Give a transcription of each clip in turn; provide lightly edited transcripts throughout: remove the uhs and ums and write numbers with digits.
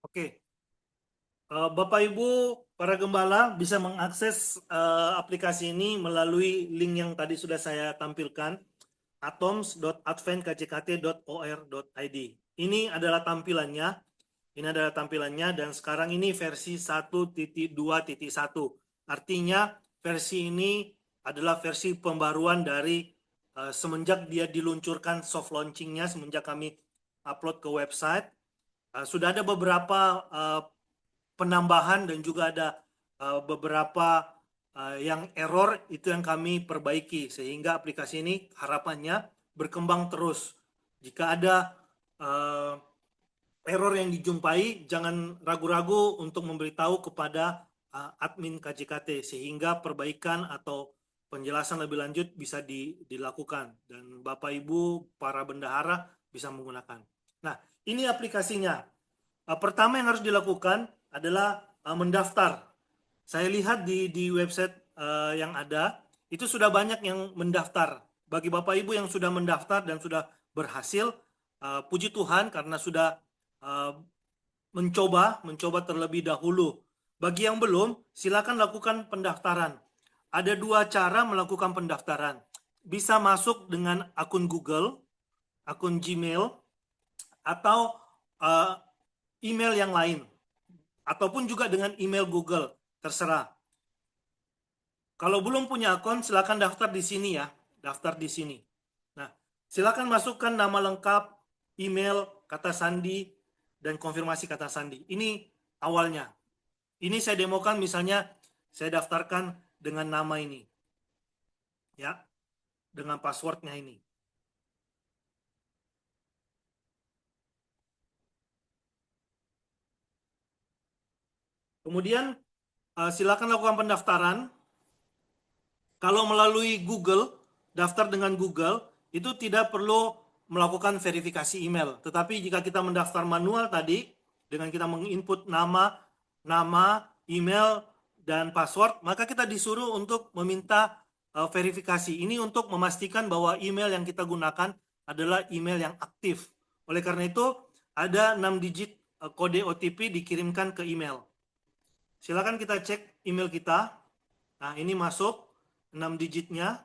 Oke, Bapak Ibu para gembala bisa mengakses aplikasi ini melalui link yang tadi sudah saya tampilkan, atoms.adventkjkt.or.id. Ini adalah tampilannya. Ini adalah tampilannya dan sekarang ini versi 1.2.1. Artinya versi ini adalah versi pembaruan dari semenjak dia diluncurkan soft launchingnya, semenjak kami upload ke website. Sudah ada beberapa penambahan dan juga ada beberapa yang error, itu yang kami perbaiki sehingga aplikasi ini harapannya berkembang terus. Jika ada error yang dijumpai, jangan ragu-ragu untuk memberitahu kepada admin KJKT sehingga perbaikan atau penjelasan lebih lanjut bisa dilakukan dan Bapak Ibu para bendahara bisa menggunakan. Nah, ini aplikasinya. Pertama yang harus dilakukan adalah mendaftar. Saya lihat di website yang ada, itu sudah banyak yang mendaftar. Bagi Bapak Ibu yang sudah mendaftar dan sudah berhasil, puji Tuhan karena sudah uh, mencoba terlebih dahulu. Bagi yang belum, silakan lakukan pendaftaran. Ada dua cara melakukan pendaftaran. Bisa masuk dengan akun Google, akun Gmail, atau uh, email yang lain. Ataupun juga dengan email Google, terserah. Kalau belum punya akun, silakan daftar di sini ya. Daftar di sini. Nah, silakan masukkan nama lengkap, email, kata sandi, dan konfirmasi kata sandi. Ini awalnya. Ini saya demokan misalnya saya daftarkan dengan nama ini. Ya, dengan passwordnya ini. Kemudian silakan lakukan pendaftaran. Kalau melalui Google, daftar dengan Google, itu tidak perlu melakukan verifikasi email. Tetapi jika kita mendaftar manual tadi, dengan kita menginput nama, email, dan password, maka kita disuruh untuk meminta verifikasi. Ini untuk memastikan bahwa email yang kita gunakan adalah email yang aktif. Oleh karena itu, ada 6 digit kode OTP dikirimkan ke email. Silakan kita cek email kita. Nah, ini masuk 6 digitnya.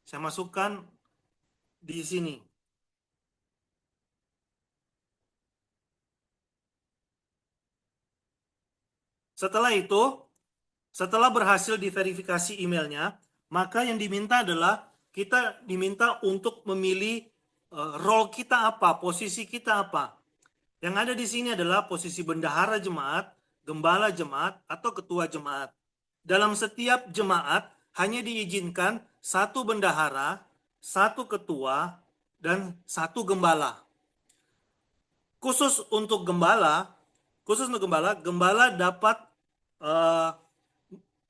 Saya masukkan di sini. Setelah itu, setelah berhasil diverifikasi emailnya, maka yang diminta adalah kita diminta untuk memilih role kita apa, posisi kita apa. Yang ada di sini adalah posisi bendahara jemaat, gembala jemaat, atau ketua jemaat. Dalam setiap jemaat hanya diizinkan satu bendahara, satu ketua, dan satu gembala. Khusus untuk gembala, gembala dapat eh,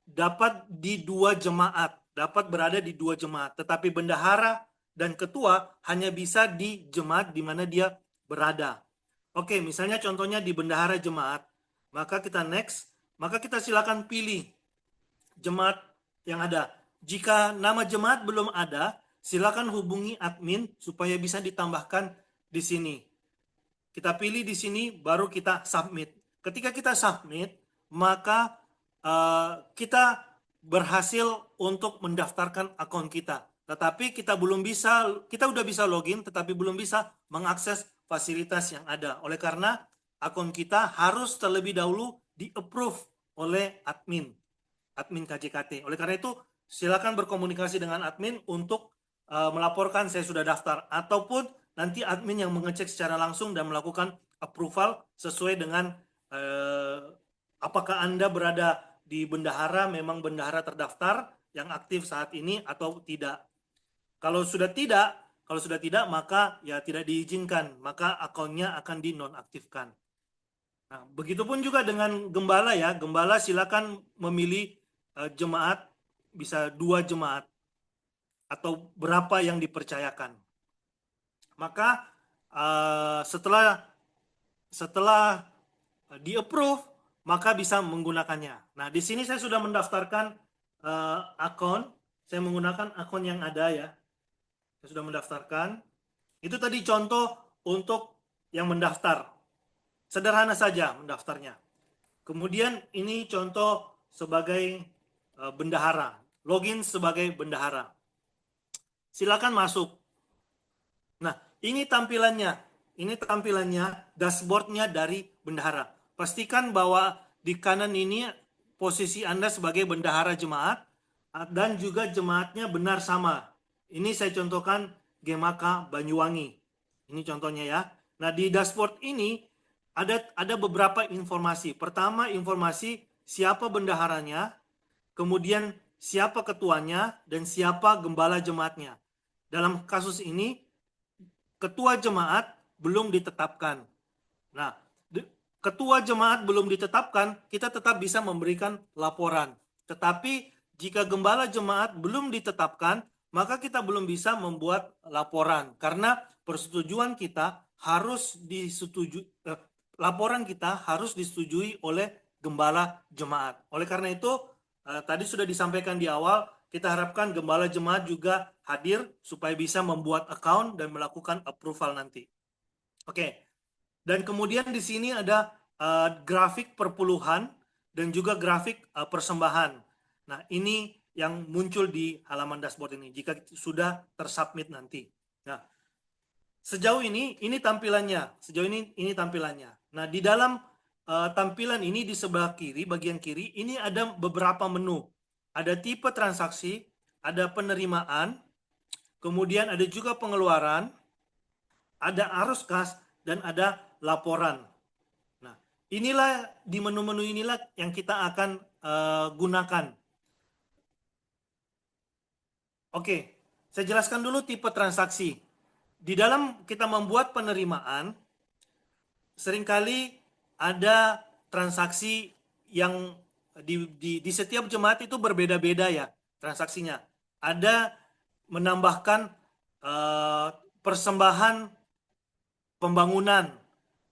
dapat di dua jemaat, dapat berada di dua jemaat. Tetapi bendahara dan ketua hanya bisa di jemaat di mana dia berada. Oke, misalnya contohnya di bendahara jemaat, maka kita next, maka kita silakan pilih jemaat yang ada. Jika nama jemaat belum ada, silakan hubungi admin supaya bisa ditambahkan di sini. Kita pilih di sini, baru kita submit. Ketika kita submit, maka kita berhasil untuk mendaftarkan akun kita. Tetapi kita belum bisa, kita udah bisa login, tetapi belum bisa mengakses fasilitas yang ada. Oleh karena akun kita harus terlebih dahulu di-approve oleh admin KJKT. Oleh karena itu, silakan berkomunikasi dengan admin untuk melaporkan saya sudah daftar, ataupun nanti admin yang mengecek secara langsung dan melakukan approval sesuai dengan apakah Anda berada di bendahara, memang bendahara terdaftar yang aktif saat ini atau tidak. Kalau sudah tidak, maka ya tidak diizinkan, maka akunnya akan dinonaktifkan. Nah, begitupun juga dengan gembala ya, gembala silakan memilih jemaat, bisa 2 jemaat atau berapa yang dipercayakan. Maka setelah di-approve, maka bisa menggunakannya. Nah, di sini saya sudah mendaftarkan akun. Saya menggunakan akun yang ada ya. Saya sudah mendaftarkan. Itu tadi contoh untuk yang mendaftar. Sederhana saja mendaftarnya. Kemudian ini contoh sebagai bendahara, login sebagai bendahara. Silakan masuk. Nah, ini tampilannya. Ini tampilannya, dashboardnya dari bendahara. Pastikan bahwa di kanan ini posisi Anda sebagai bendahara jemaat dan juga jemaatnya benar sama. Ini saya contohkan GMK Banyuwangi. Ini contohnya ya. Nah, di dashboard ini ada beberapa informasi. Pertama, informasi siapa bendaharanya, kemudian siapa ketuanya, dan siapa gembala jemaatnya. Dalam kasus ini, ketua jemaat belum ditetapkan. Nah, ketua jemaat belum ditetapkan, kita tetap bisa memberikan laporan. Tetapi jika gembala jemaat belum ditetapkan, maka kita belum bisa membuat laporan karena persetujuan kita harus disetujui, laporan kita harus disetujui oleh gembala jemaat. Oleh karena itu, tadi sudah disampaikan di awal, kita harapkan gembala jemaat juga hadir supaya bisa membuat account dan melakukan approval nanti. Oke. Dan kemudian di sini ada grafik perpuluhan dan juga grafik persembahan. Nah, ini yang muncul di halaman dashboard ini jika sudah tersubmit nanti. Nah, sejauh ini tampilannya. Sejauh ini tampilannya. Nah, di dalam tampilan ini di sebelah kiri, bagian kiri, ini ada beberapa menu. Ada tipe transaksi, ada penerimaan, kemudian ada juga pengeluaran, ada arus kas, dan ada laporan. Nah, inilah di menu-menu inilah yang kita akan gunakan. Oke, saya jelaskan dulu tipe transaksi. Di dalam kita membuat penerimaan, seringkali ada transaksi yang di setiap jemaat itu berbeda-beda ya transaksinya. Ada menambahkan persembahan pembangunan,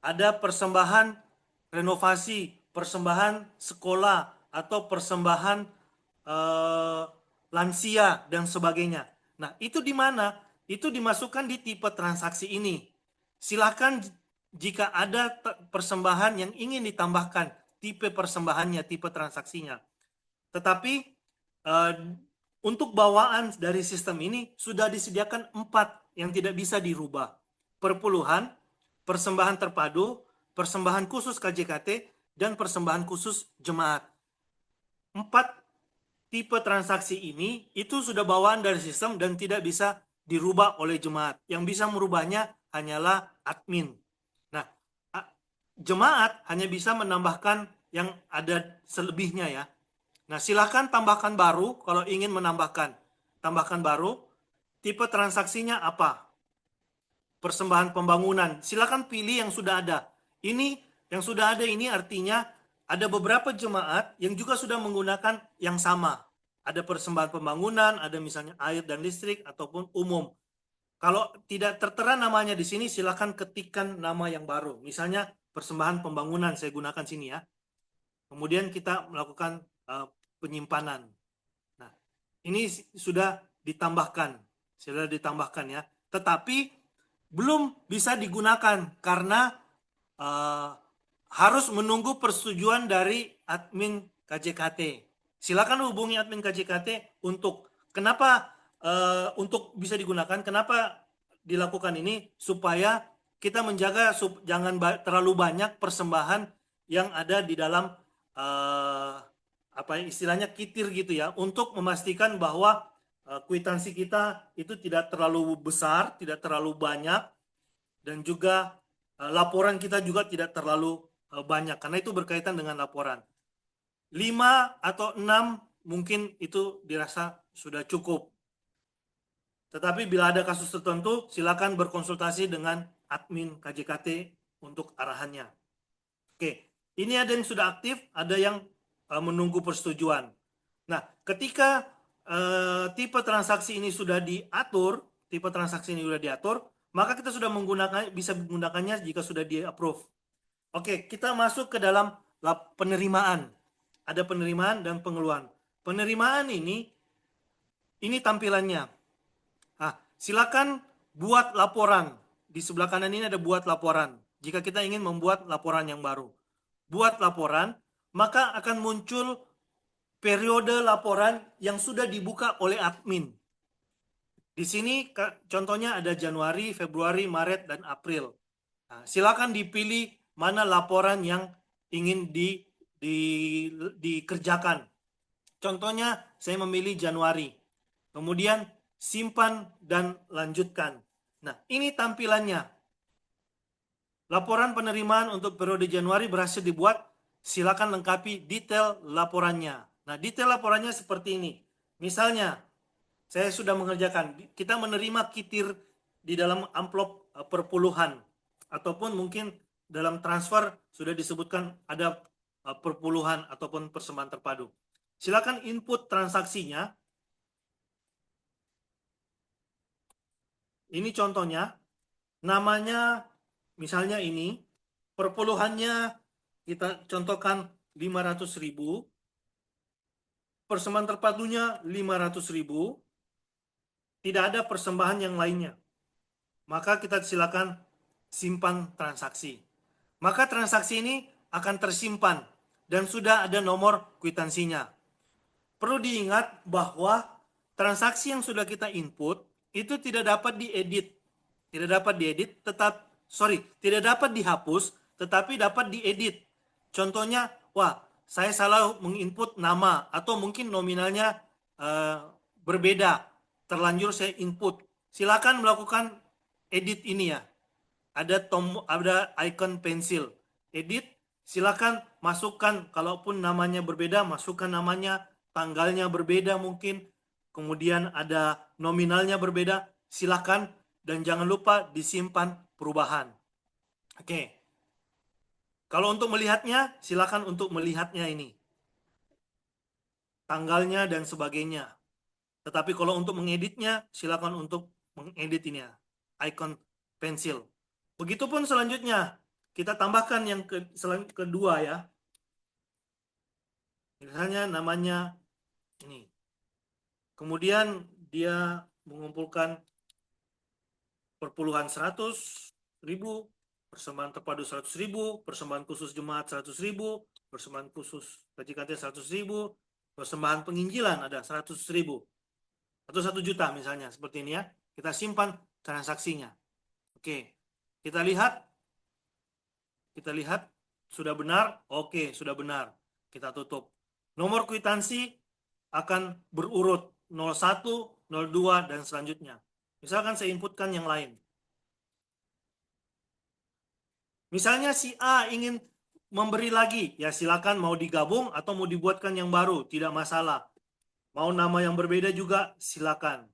ada persembahan renovasi, persembahan sekolah, atau persembahan lansia dan sebagainya. Nah, itu di mana? Itu dimasukkan di tipe transaksi ini. Silakan jika ada persembahan yang ingin ditambahkan, tipe persembahannya, tipe transaksinya. Tetapi untuk bawaan dari sistem ini sudah disediakan 4 yang tidak bisa dirubah. Perpuluhan, persembahan terpadu, persembahan khusus KJKT, dan persembahan khusus jemaat. 4 tipe transaksi ini itu sudah bawaan dari sistem dan tidak bisa dirubah oleh jemaat. Yang bisa merubahnya hanyalah admin. Nah, jemaat hanya bisa menambahkan yang ada selebihnya ya. Nah, silakan tambahkan baru kalau ingin menambahkan. Tambahkan baru. Tipe transaksinya apa? Persembahan pembangunan. Silakan pilih yang sudah ada. Ini yang sudah ada ini artinya ada beberapa jemaat yang juga sudah menggunakan yang sama. Ada persembahan pembangunan, ada misalnya air dan listrik ataupun umum. Kalau tidak tertera namanya di sini, silakan ketikkan nama yang baru. Misalnya persembahan pembangunan saya gunakan sini ya. Kemudian kita melakukan penyimpanan. Nah, ini sudah ditambahkan ya. Tetapi belum bisa digunakan karena harus menunggu persetujuan dari admin KJKT. Silakan hubungi admin KJKT untuk kenapa untuk bisa digunakan. Kenapa dilakukan ini supaya kita menjaga jangan terlalu banyak persembahan yang ada di dalam apa istilahnya kitir gitu ya, untuk memastikan bahwa kwitansi kita itu tidak terlalu besar, tidak terlalu banyak, dan juga laporan kita juga tidak terlalu banyak, karena itu berkaitan dengan laporan. 5 atau 6 mungkin itu dirasa sudah cukup. Tetapi bila ada kasus tertentu, silakan berkonsultasi dengan admin KJKT untuk arahannya. Oke, ini ada yang sudah aktif, ada yang menunggu persetujuan. Nah, ketika tipe transaksi ini sudah diatur, maka kita sudah bisa menggunakannya jika sudah di-approve. Oke, kita masuk ke dalam penerimaan. Ada penerimaan dan pengeluaran. Penerimaan ini tampilannya. Silakan buat laporan. Di sebelah kanan ini ada buat laporan. jika kita ingin membuat laporan yang baru. Buat laporan, maka akan muncul periode laporan yang sudah dibuka oleh admin. Di sini contohnya ada Januari, Februari, Maret, dan April. Nah, silakan dipilih mana laporan yang ingin dikerjakan. Contohnya saya memilih Januari. Kemudian simpan dan lanjutkan. Nah, ini tampilannya. Laporan penerimaan untuk periode Januari berhasil dibuat. Silakan lengkapi detail laporannya. Nah, detail laporannya seperti ini. Misalnya, saya sudah mengerjakan, kita menerima kitir di dalam amplop perpuluhan, ataupun mungkin dalam transfer sudah disebutkan ada perpuluhan ataupun persembahan terpadu. Silakan input transaksinya. Ini contohnya, namanya misalnya ini, perpuluhannya kita contohkan 500.000, persembahan terpadunya 500.000, tidak ada persembahan yang lainnya. Maka kita silakan simpan transaksi. Maka transaksi ini akan tersimpan dan sudah ada nomor kwitansinya. Perlu diingat bahwa transaksi yang sudah kita input itu tidak dapat diedit. Tidak dapat diedit, tidak dapat dihapus, tetapi dapat diedit. Contohnya, wah, saya salah menginput nama atau mungkin nominalnya berbeda. Terlanjur saya input. Silakan melakukan edit ini ya. Ada icon pensil. Edit, silakan masukkan, kalaupun namanya berbeda, masukkan namanya, tanggalnya berbeda mungkin, kemudian ada nominalnya berbeda, silakan, dan jangan lupa disimpan perubahan. Oke. Kalau untuk melihatnya, silakan untuk melihatnya ini. Tanggalnya dan sebagainya. Tetapi kalau untuk mengeditnya, silakan untuk mengedit ini ya. Icon pensil. Begitupun selanjutnya, kita tambahkan yang kedua ya. Misalnya namanya ini. Kemudian dia mengumpulkan perpuluhan 100.000, persembahan terpadu 100.000, persembahan khusus jemaat 100.000, persembahan khusus kaji-kajian 100.000, persembahan penginjilan ada 100.000, atau 1 juta misalnya, seperti ini ya. Kita simpan transaksinya. Oke, kita lihat sudah benar. Oke, sudah benar. Kita tutup. Nomor kwitansi akan berurut 01, 02, dan selanjutnya. Misalkan saya inputkan yang lain. Misalnya si A ingin memberi lagi, ya silakan, mau digabung atau mau dibuatkan yang baru, tidak masalah. Mau nama yang berbeda juga silakan.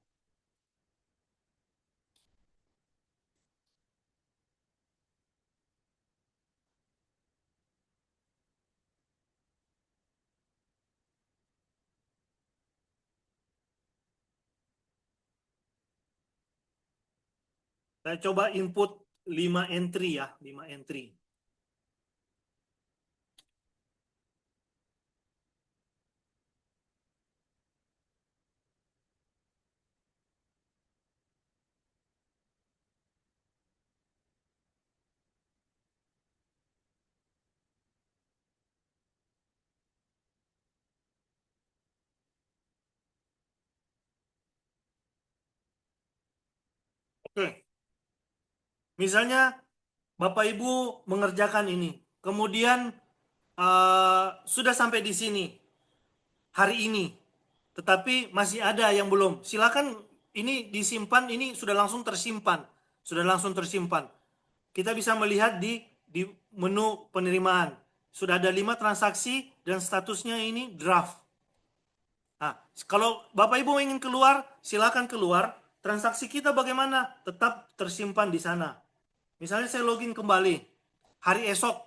Saya coba input 5 entry ya, 5 entry. Oke. Misalnya Bapak Ibu mengerjakan ini, kemudian sudah sampai di sini hari ini, tetapi masih ada yang belum. Silakan ini disimpan, ini sudah langsung tersimpan, Kita bisa melihat di menu penerimaan. Sudah ada 5 transaksi dan statusnya ini draft. Nah, kalau Bapak Ibu ingin keluar, silakan keluar. Transaksi kita bagaimana? Tetap tersimpan di sana. Misalnya saya login kembali. Hari esok,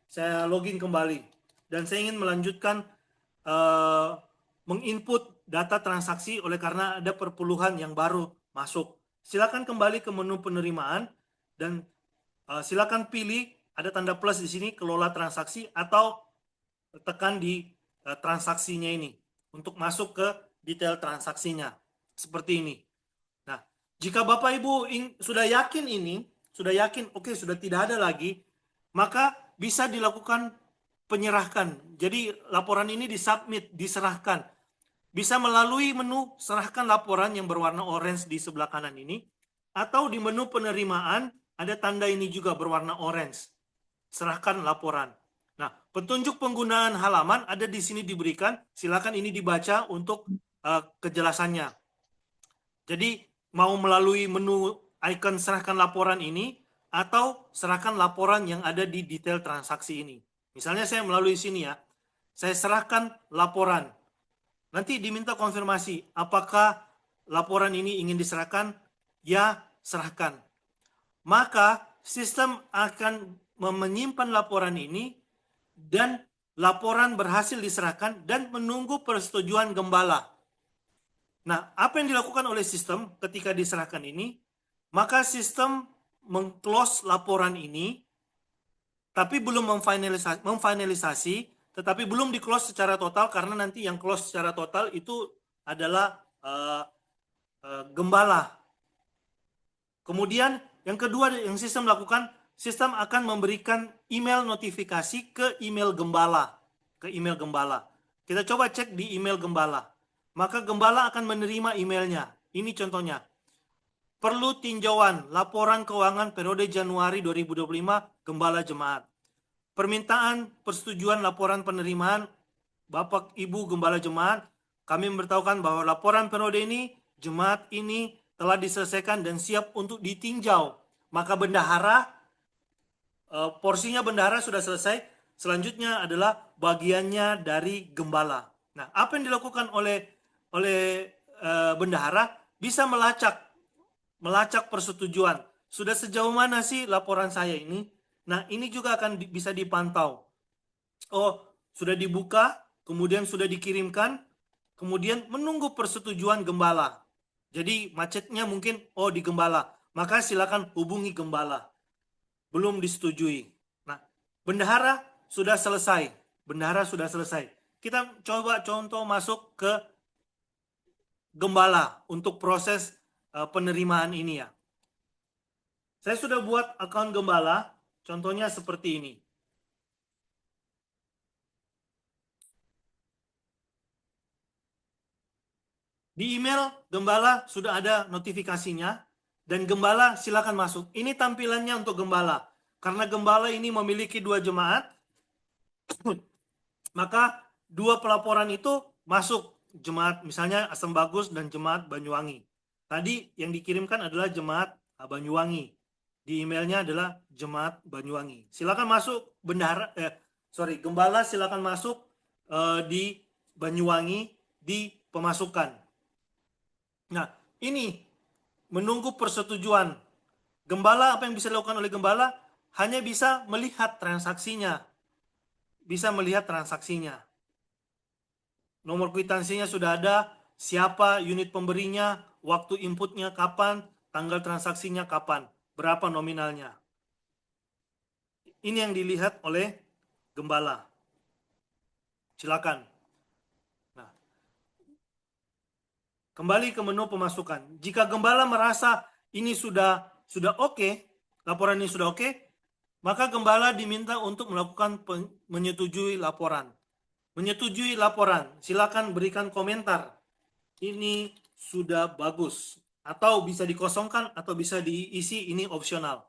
saya login kembali. Dan saya ingin melanjutkan menginput data transaksi oleh karena ada perpuluhan yang baru masuk. Silakan kembali ke menu penerimaan dan silakan pilih, ada tanda plus di sini, kelola transaksi, atau tekan di transaksinya ini untuk masuk ke detail transaksinya seperti ini. Nah, jika Bapak Ibu sudah yakin ini, sudah yakin, oke, sudah tidak ada lagi, maka bisa dilakukan penyerahkan. Jadi laporan ini disubmit, diserahkan. Bisa melalui menu serahkan laporan yang berwarna orange di sebelah kanan ini, atau di menu penerimaan ada tanda ini juga berwarna orange. Serahkan laporan. Nah, petunjuk penggunaan halaman ada di sini diberikan. Silakan ini dibaca untuk kejelasannya. Jadi mau melalui menu icon serahkan laporan ini atau serahkan laporan yang ada di detail transaksi ini. Misalnya saya melalui sini ya. Saya serahkan laporan. Nanti diminta konfirmasi apakah laporan ini ingin diserahkan? Ya, serahkan. Maka sistem akan menyimpan laporan ini dan laporan berhasil diserahkan dan menunggu persetujuan gembala. Nah, apa yang dilakukan oleh sistem ketika diserahkan ini? Maka sistem meng-close laporan ini, tapi belum memfinalisasi, tetapi belum di-close secara total, karena nanti yang close secara total itu adalah gembala. Kemudian yang kedua yang sistem lakukan, sistem akan memberikan email notifikasi ke email gembala. Kita coba cek di email gembala. Maka gembala akan menerima emailnya. Ini contohnya. Perlu tinjauan laporan keuangan periode Januari 2025 gembala jemaat. Permintaan persetujuan laporan penerimaan Bapak Ibu gembala jemaat, kami memberitahukan bahwa laporan periode ini jemaat ini telah diselesaikan dan siap untuk ditinjau. Maka bendahara, porsinya bendahara sudah selesai. Selanjutnya adalah bagiannya dari gembala. Nah, apa yang dilakukan oleh bendahara? Bisa melacak persetujuan. Sudah sejauh mana sih laporan saya ini? Nah, ini juga akan bisa dipantau. Oh, sudah dibuka, kemudian sudah dikirimkan, kemudian menunggu persetujuan gembala. Jadi macetnya mungkin di gembala, maka silakan hubungi gembala. Belum disetujui. Nah, bendahara sudah selesai. Kita coba contoh masuk ke gembala untuk proses penerimaan ini ya. Saya sudah buat akun gembala, contohnya seperti ini. Di email gembala sudah ada notifikasinya dan gembala silakan masuk. Ini tampilannya untuk gembala. Karena gembala ini memiliki 2 jemaat, maka 2 pelaporan itu masuk jemaat, misalnya Asam Bagus dan jemaat Banyuwangi. Tadi yang dikirimkan adalah jemaat Banyuwangi. Di emailnya adalah jemaat Banyuwangi. Silakan masuk gembala silakan masuk di Banyuwangi di pemasukan. Nah, ini menunggu persetujuan. Gembala, apa yang bisa dilakukan oleh gembala? Hanya bisa melihat transaksinya. Nomor kwitansinya sudah ada, siapa unit pemberinya, waktu inputnya kapan, tanggal transaksinya kapan, berapa nominalnya. Ini yang dilihat oleh gembala. Silakan. Nah, kembali ke menu pemasukan. Jika gembala merasa ini sudah oke, laporan ini sudah oke, maka gembala diminta untuk melakukan menyetujui laporan. Menyetujui laporan, silakan berikan komentar. Ini sudah bagus. Atau bisa dikosongkan atau bisa diisi, ini opsional.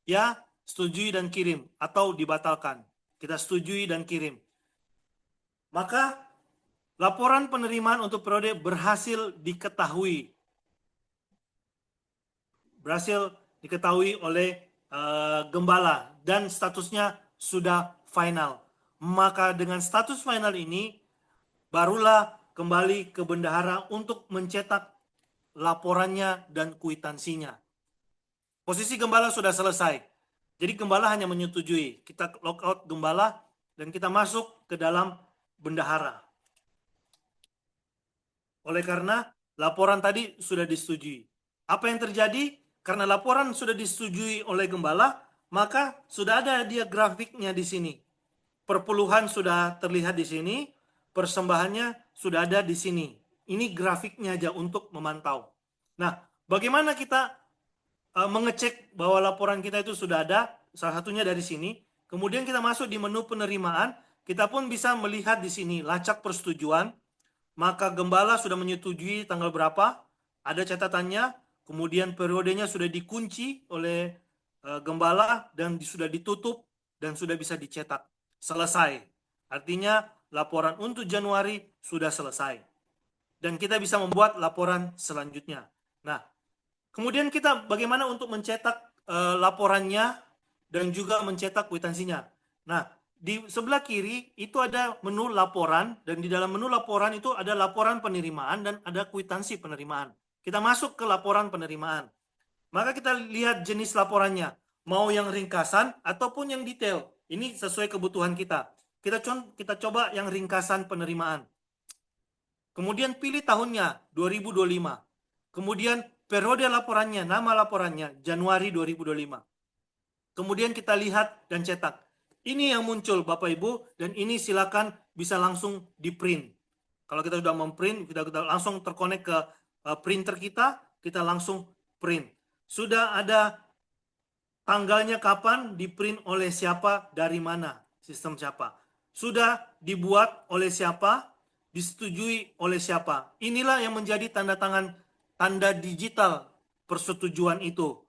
Ya, setujui dan kirim. Atau dibatalkan. Kita setujui dan kirim. Maka laporan penerimaan untuk periode berhasil diketahui. Oleh gembala dan statusnya sudah final. Maka dengan status final ini barulah kembali ke bendahara untuk mencetak laporannya dan kwitansinya. Posisi gembala sudah selesai. Jadi gembala hanya menyetujui. Kita logout gembala dan kita masuk ke dalam bendahara. Oleh karena laporan tadi sudah disetujui. Apa yang terjadi? Karena laporan sudah disetujui oleh gembala, maka sudah ada dia grafiknya di sini. Perpuluhan sudah terlihat di sini, persembahannya sudah ada di sini. Ini grafiknya aja untuk memantau. Nah, bagaimana kita mengecek bahwa laporan kita itu sudah ada, salah satunya dari sini. Kemudian kita masuk di menu penerimaan, kita pun bisa melihat di sini lacak persetujuan. Maka gembala sudah menyetujui tanggal berapa, ada catatannya, kemudian periodenya sudah dikunci oleh gembala dan sudah ditutup dan sudah bisa dicetak. Selesai. Artinya laporan untuk Januari sudah selesai. Dan kita bisa membuat laporan selanjutnya. Nah, kemudian kita bagaimana untuk mencetak laporannya dan juga mencetak kwitansinya. Nah, di sebelah kiri itu ada menu laporan, dan di dalam menu laporan itu ada laporan penerimaan dan ada kwitansi penerimaan. Kita masuk ke laporan penerimaan. Maka kita lihat jenis laporannya, mau yang ringkasan ataupun yang detail. Ini sesuai kebutuhan kita. Kita coba yang ringkasan penerimaan. Kemudian pilih tahunnya 2025. Kemudian periode laporannya, nama laporannya Januari 2025. Kemudian kita lihat dan cetak. Ini yang muncul Bapak Ibu, dan ini silakan bisa langsung di print. Kalau kita sudah memprint, kita langsung terkonek ke printer kita langsung print. Sudah ada tanggalnya kapan, di print oleh siapa, dari mana, sistem siapa. Sudah dibuat oleh siapa, disetujui oleh siapa. Inilah yang menjadi tanda tangan, tanda digital persetujuan itu.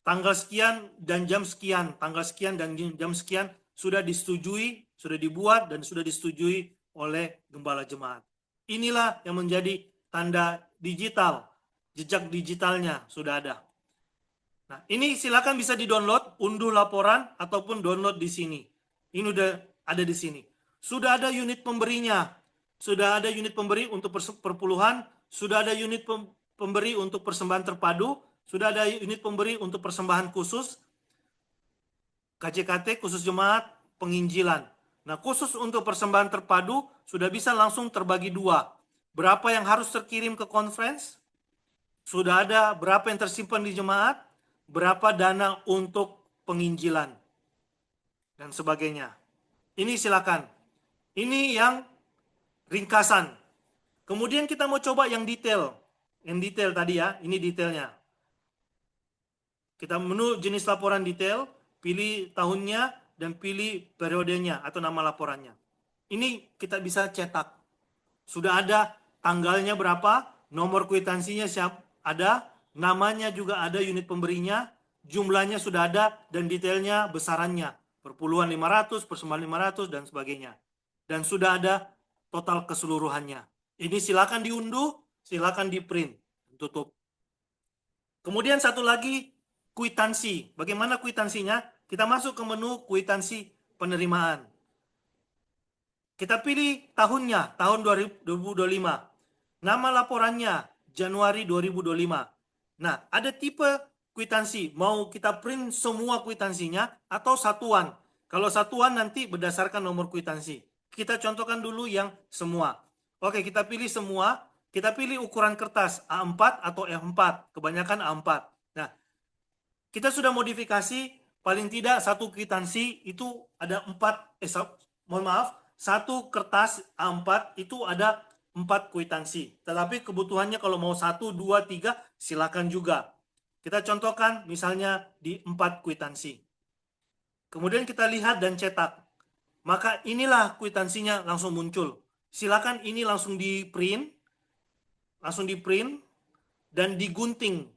Tanggal sekian dan jam sekian, tanggal sekian dan jam sekian sudah disetujui, sudah dibuat dan sudah disetujui oleh gembala jemaat. Inilah yang menjadi tanda digital, jejak digitalnya sudah ada. Nah, ini silakan bisa di-download, unduh laporan ataupun download di sini. Ini udah ada di sini. Sudah ada unit pemberinya. Sudah ada unit pemberi untuk perpuluhan, sudah ada unit pemberi untuk persembahan terpadu, sudah ada unit pemberi untuk persembahan khusus, KJKT, khusus jemaat, penginjilan. Nah, khusus untuk persembahan terpadu sudah bisa langsung terbagi dua. Berapa yang harus terkirim ke conference? Sudah ada berapa yang tersimpan di jemaat? Berapa dana untuk penginjilan? Dan sebagainya. Ini silakan. Ini yang ringkasan. Kemudian kita mau coba yang detail. Yang detail tadi ya, ini detailnya. Kita menu jenis laporan detail, pilih tahunnya, dan pilih periodenya atau nama laporannya. Ini kita bisa cetak. Sudah ada tanggalnya berapa, nomor kwitansinya siap ada, namanya juga ada, unit pemberinya, jumlahnya sudah ada, dan detailnya besarannya. Perpuluhan 500, persembahan 500, dan sebagainya. Dan sudah ada total keseluruhannya. Ini silakan diunduh, silakan di print, tutup. Kemudian satu lagi, kwitansi. Bagaimana kwitansinya? Kita masuk ke menu kwitansi penerimaan. Kita pilih tahunnya, tahun 2025. Nama laporannya, Januari 2025. Nah, ada tipe kwitansi. Mau kita print semua kwitansinya atau satuan. Kalau satuan nanti berdasarkan nomor kwitansi. Kita contohkan dulu yang semua. Oke, kita pilih semua. Kita pilih ukuran kertas A4 atau F4. Kebanyakan A4. Nah, kita sudah modifikasi, paling tidak satu kwitansi itu ada 4, mohon maaf, satu kertas A4 itu ada 4 kwitansi. Tetapi kebutuhannya kalau mau 1, 2, 3, silakan juga. Kita contohkan misalnya di 4 kwitansi. Kemudian kita lihat dan cetak. Maka inilah kwitansinya langsung muncul. Silakan ini langsung di print, dan digunting.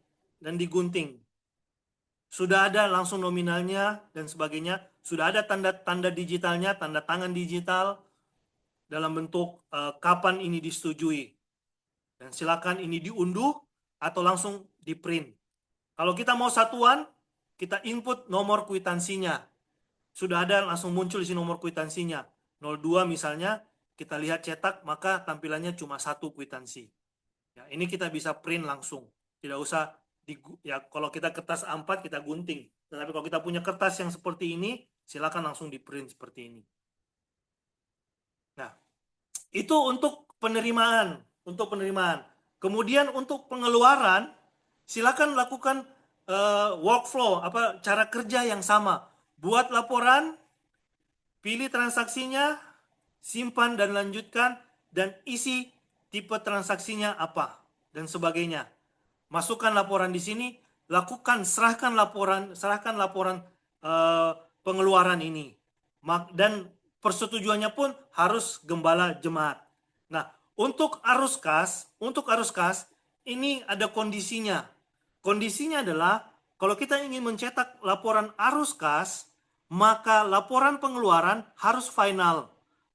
Sudah ada langsung nominalnya dan sebagainya. Sudah ada tanda-tanda digitalnya, tanda tangan digital dalam bentuk kapan ini disetujui. Dan silakan ini diunduh atau langsung di print. Kalau kita mau satuan, kita input nomor kwitansinya. Sudah ada langsung muncul di sini nomor kwitansinya. 02 misalnya, kita lihat cetak, maka tampilannya cuma satu kwitansi. Ya, ini kita bisa print langsung. Tidak usah ya, kalau kita kertas A4 kita gunting. Tetapi kalau kita punya kertas yang seperti ini, silakan langsung di print seperti ini. Nah, itu untuk penerimaan, Kemudian untuk pengeluaran, silakan lakukan workflow, cara kerja yang sama. Buat laporan, pilih transaksinya, simpan dan lanjutkan, dan isi tipe transaksinya apa dan sebagainya. Masukkan laporan di sini, serahkan laporan pengeluaran ini. Dan persetujuannya pun harus gembala jemaat. Nah, untuk arus kas ini ada kondisinya. Kondisinya adalah kalau kita ingin mencetak laporan arus kas, maka laporan pengeluaran harus final.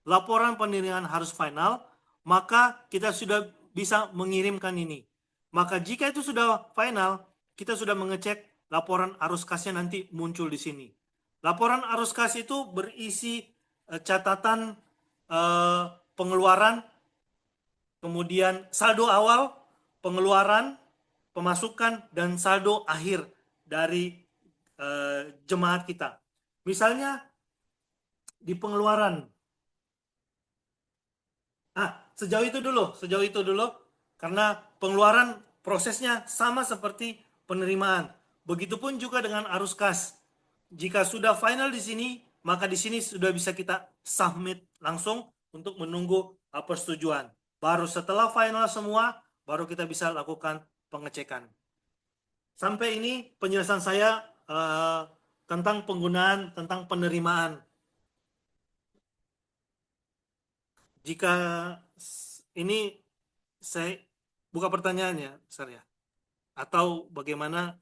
Laporan penerimaan harus final, maka kita sudah bisa mengirimkan ini. Maka jika itu sudah final, kita sudah mengecek laporan arus kasnya nanti muncul di sini. Laporan arus kas itu berisi catatan pengeluaran, kemudian saldo awal, pengeluaran, pemasukan, dan saldo akhir dari jemaat kita. Misalnya di pengeluaran. Sejauh itu dulu, karena pengeluaran prosesnya sama seperti penerimaan. Begitupun juga dengan arus kas. Jika sudah final di sini, maka di sini sudah bisa kita submit langsung untuk menunggu persetujuan. Baru setelah final semua, baru kita bisa lakukan pengecekan. Sampai ini penjelasan saya tentang penerimaan. Jika ini saya buka pertanyaannya, Sir ya, atau bagaimana?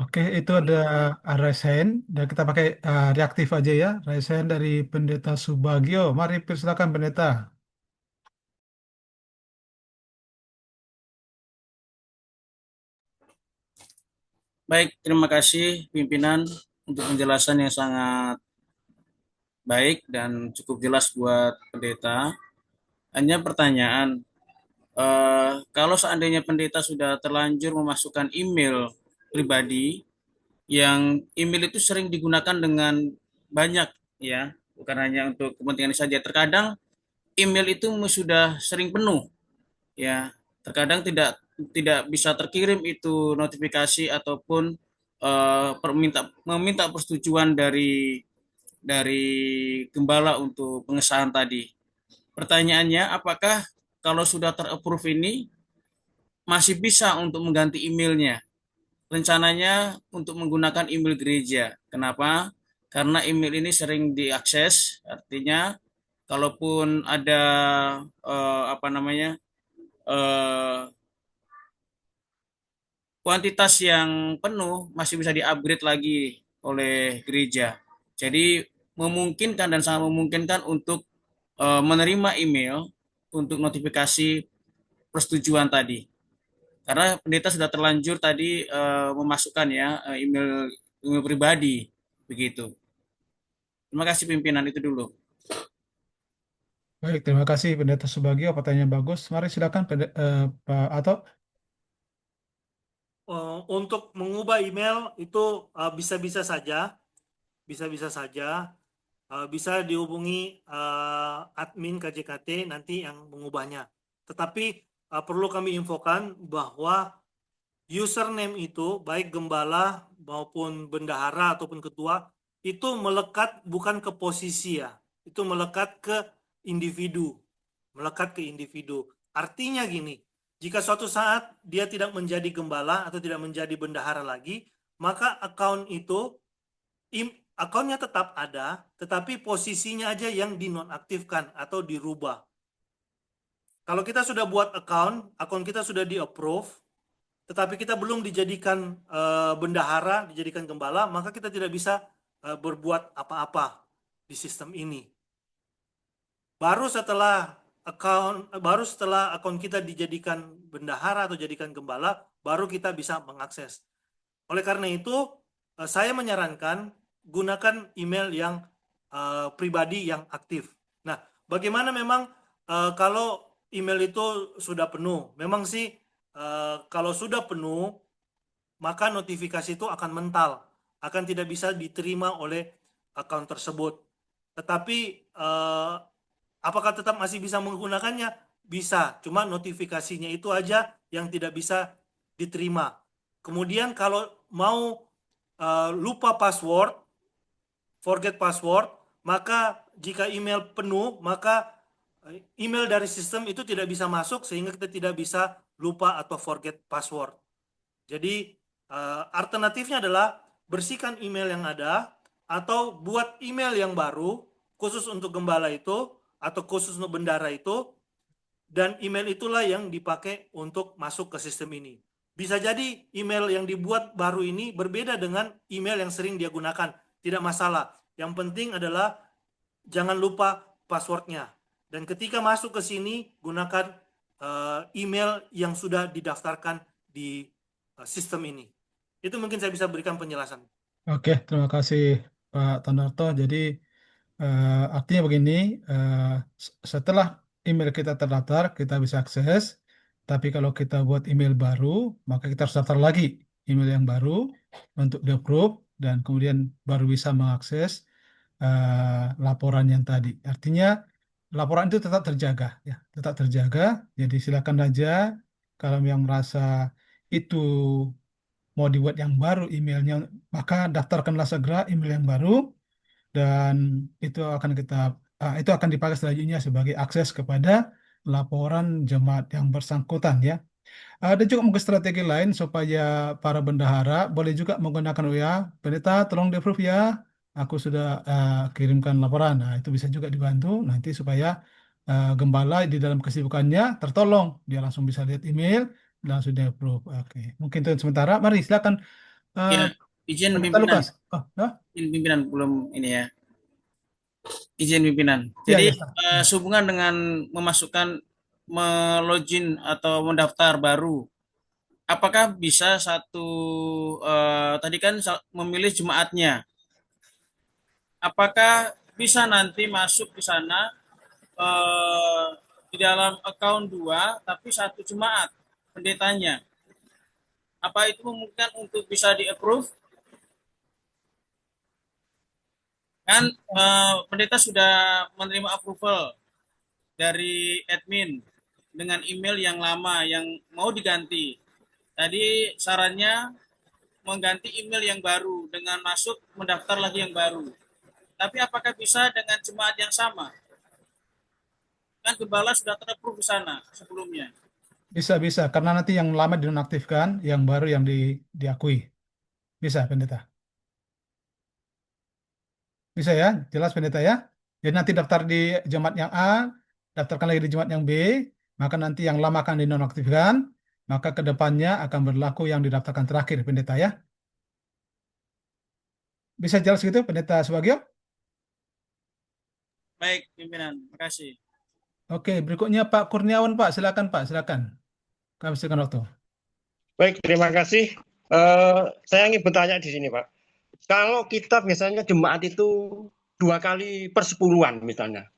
Oke, itu ada raise hand dan kita pakai reaktif aja ya. Raise hand dari Pendeta Subagio. Mari persilakan Pendeta. Baik, terima kasih pimpinan untuk penjelasan yang sangat baik dan cukup jelas buat pendeta. Hanya pertanyaan, kalau seandainya pendeta sudah terlanjur memasukkan email pribadi, yang email itu sering digunakan dengan banyak ya, bukan hanya untuk kepentingan saja. Terkadang email itu sudah sering penuh ya, terkadang tidak tidak bisa terkirim itu notifikasi ataupun meminta persetujuan dari gembala untuk pengesahan tadi. Pertanyaannya, apakah kalau sudah terapprove ini masih bisa untuk mengganti emailnya? Rencananya untuk menggunakan email gereja. Kenapa? Karena email ini sering diakses, artinya kalaupun ada apa namanya eh, kuantitas yang penuh masih bisa di-upgrade lagi oleh gereja. Jadi memungkinkan dan sangat memungkinkan untuk menerima email untuk notifikasi persetujuan tadi. Karena pendeta sudah terlanjur tadi memasukkan ya email email pribadi begitu. Terima kasih pimpinan itu dulu. Baik, terima kasih Pendeta Subagio. Pertanyaan bagus. Mari silakan Pak Ato. Untuk mengubah email itu bisa-bisa saja, bisa dihubungi admin KJKT nanti yang mengubahnya. Tetapi perlu kami infokan bahwa username itu baik gembala maupun bendahara ataupun ketua itu melekat bukan ke posisi ya, itu melekat ke individu, Artinya gini, jika suatu saat dia tidak menjadi gembala atau tidak menjadi bendahara lagi, maka akunnya tetap ada, tetapi posisinya aja yang dinonaktifkan atau dirubah. Kalau kita sudah buat akun kita sudah di-approve, tetapi kita belum dijadikan bendahara, dijadikan gembala, maka kita tidak bisa berbuat apa-apa di sistem ini. Baru setelah akun kita dijadikan bendahara atau jadikan gembala, baru kita bisa mengakses. Oleh karena itu, saya menyarankan gunakan email yang pribadi yang aktif. Nah, bagaimana memang kalau email itu sudah penuh? Memang sih kalau sudah penuh, maka notifikasi itu akan mental, akan tidak bisa diterima oleh akun tersebut. Tetapi apakah tetap masih bisa menggunakannya? Bisa, cuma notifikasinya itu aja yang tidak bisa diterima. Kemudian kalau mau lupa password, forget password, maka jika email penuh, maka email dari sistem itu tidak bisa masuk sehingga kita tidak bisa lupa atau forget password. Jadi Alternatifnya adalah bersihkan email yang ada atau buat email yang baru khusus untuk gembala itu atau khusus untuk bendara itu, dan email itulah yang dipakai untuk masuk ke sistem ini. Bisa jadi email yang dibuat baru ini berbeda dengan email yang sering dia gunakan, tidak masalah. Yang penting adalah jangan lupa passwordnya. Dan ketika masuk ke sini, gunakan email yang sudah didaftarkan di sistem ini. Itu mungkin saya bisa berikan penjelasan. Oke, terima kasih Pak Tanarto. Jadi artinya begini, setelah email kita terdaftar, kita bisa akses. Tapi kalau kita buat email baru, maka kita harus daftar lagi email yang baru untuk di-approve dan kemudian baru bisa mengakses laporan yang tadi. Artinya laporan itu tetap terjaga, ya, tetap terjaga. Jadi silakan aja kalau yang merasa itu mau dibuat yang baru emailnya, maka daftarkanlah segera email yang baru dan itu akan itu akan dipakai selanjutnya sebagai akses kepada laporan jemaat yang bersangkutan ya. Ada juga mungkin strategi lain supaya para bendahara boleh juga menggunakan WA, pendeta tolong di-approve ya. Aku sudah kirimkan laporan. Nah, itu bisa juga dibantu nanti supaya gembala di dalam kesibukannya tertolong. Dia langsung bisa lihat email, langsung di-approve. Oke, mungkin itu sementara. Mari silakan Ya, eh, izin pendeta pimpinan, Lukas. Oh, ya, izin pimpinan belum ini ya. Izin pimpinan. ya, Jadi ya, Sir. Ya. sehubungan dengan memasukkan melogin atau mendaftar baru, apakah bisa satu tadi kan memilih jemaatnya, apakah bisa nanti masuk di sana eh, di dalam account dua tapi satu jemaat pendetanya? Apa itu memungkinkan untuk bisa di approve? Kan pendeta sudah menerima approval dari admin dengan email yang lama yang mau diganti. Tadi sarannya mengganti email yang baru dengan masuk mendaftar lagi yang baru. Tapi apakah bisa dengan jemaat yang sama? Kan gembala sudah terapprove di sana sebelumnya. Bisa, karena nanti yang lama dinonaktifkan, yang baru yang diakui. Bisa, pendeta. Bisa ya, jelas pendeta ya. Jadi nanti daftar di jemaat yang A, daftarkan lagi di jemaat yang B, maka nanti yang lama akan dinonaktifkan, maka ke depannya akan berlaku yang didaftarkan terakhir pendeta ya. Bisa jelas gitu pendeta Subagio? Baik, pimpinan. Terima kasih. Oke, berikutnya Pak Kurniawan Pak, silakan Pak, silakan. Kami silakan waktu. Baik, terima kasih. Saya ingin bertanya di sini, Pak. Kalau kita biasanya jemaat itu 2 kali persepuluhan misalnya.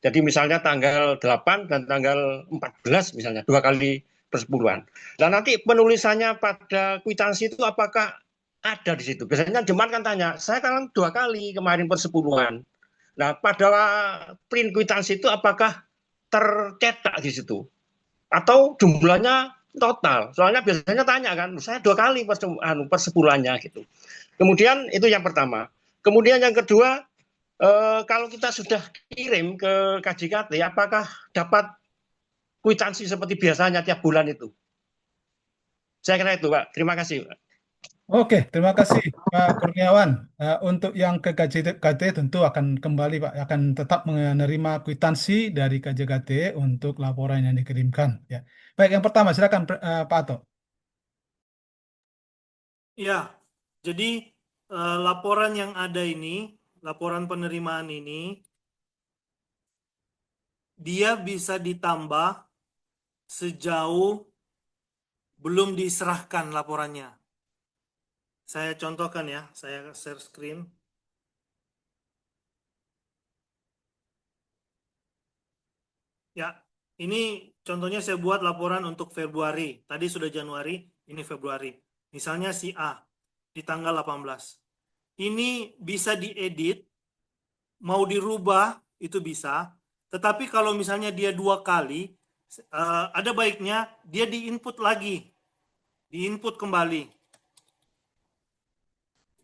Jadi misalnya tanggal 8 dan tanggal 14 misalnya, 2 kali persepuluhan. Dan nanti penulisannya pada kwitansi itu apakah ada di situ? Biasanya jemaat kan tanya, saya kan 2 kali kemarin persepuluhan. Nah, pada print kwitansi itu apakah tercetak di situ? Atau jumlahnya total? Soalnya biasanya tanya kan, saya 2 kali persepuluhannya gitu. Kemudian itu yang pertama. Kemudian yang kedua, kalau kita sudah kirim ke KJKT, apakah dapat kwitansi seperti biasanya tiap bulan itu? Saya kira itu, Pak. Terima kasih, Pak. Oke, terima kasih Pak Kurniawan. Untuk yang ke KJKT tentu akan kembali Pak, akan tetap menerima kwitansi dari KJKT untuk laporan yang dikirimkan. Ya. Baik, yang pertama silakan Pak Ato. Ya, jadi laporan yang ada ini, laporan penerimaan ini, dia bisa ditambah sejauh belum diserahkan laporannya. Saya contohkan ya, saya share screen. Ya, ini contohnya saya buat laporan untuk Februari. Tadi sudah Januari, ini Februari. Misalnya si A di tanggal 18. Ini bisa diedit, mau dirubah itu bisa. Tetapi kalau misalnya dia 2 kali, ada baiknya dia diinput lagi, diinput kembali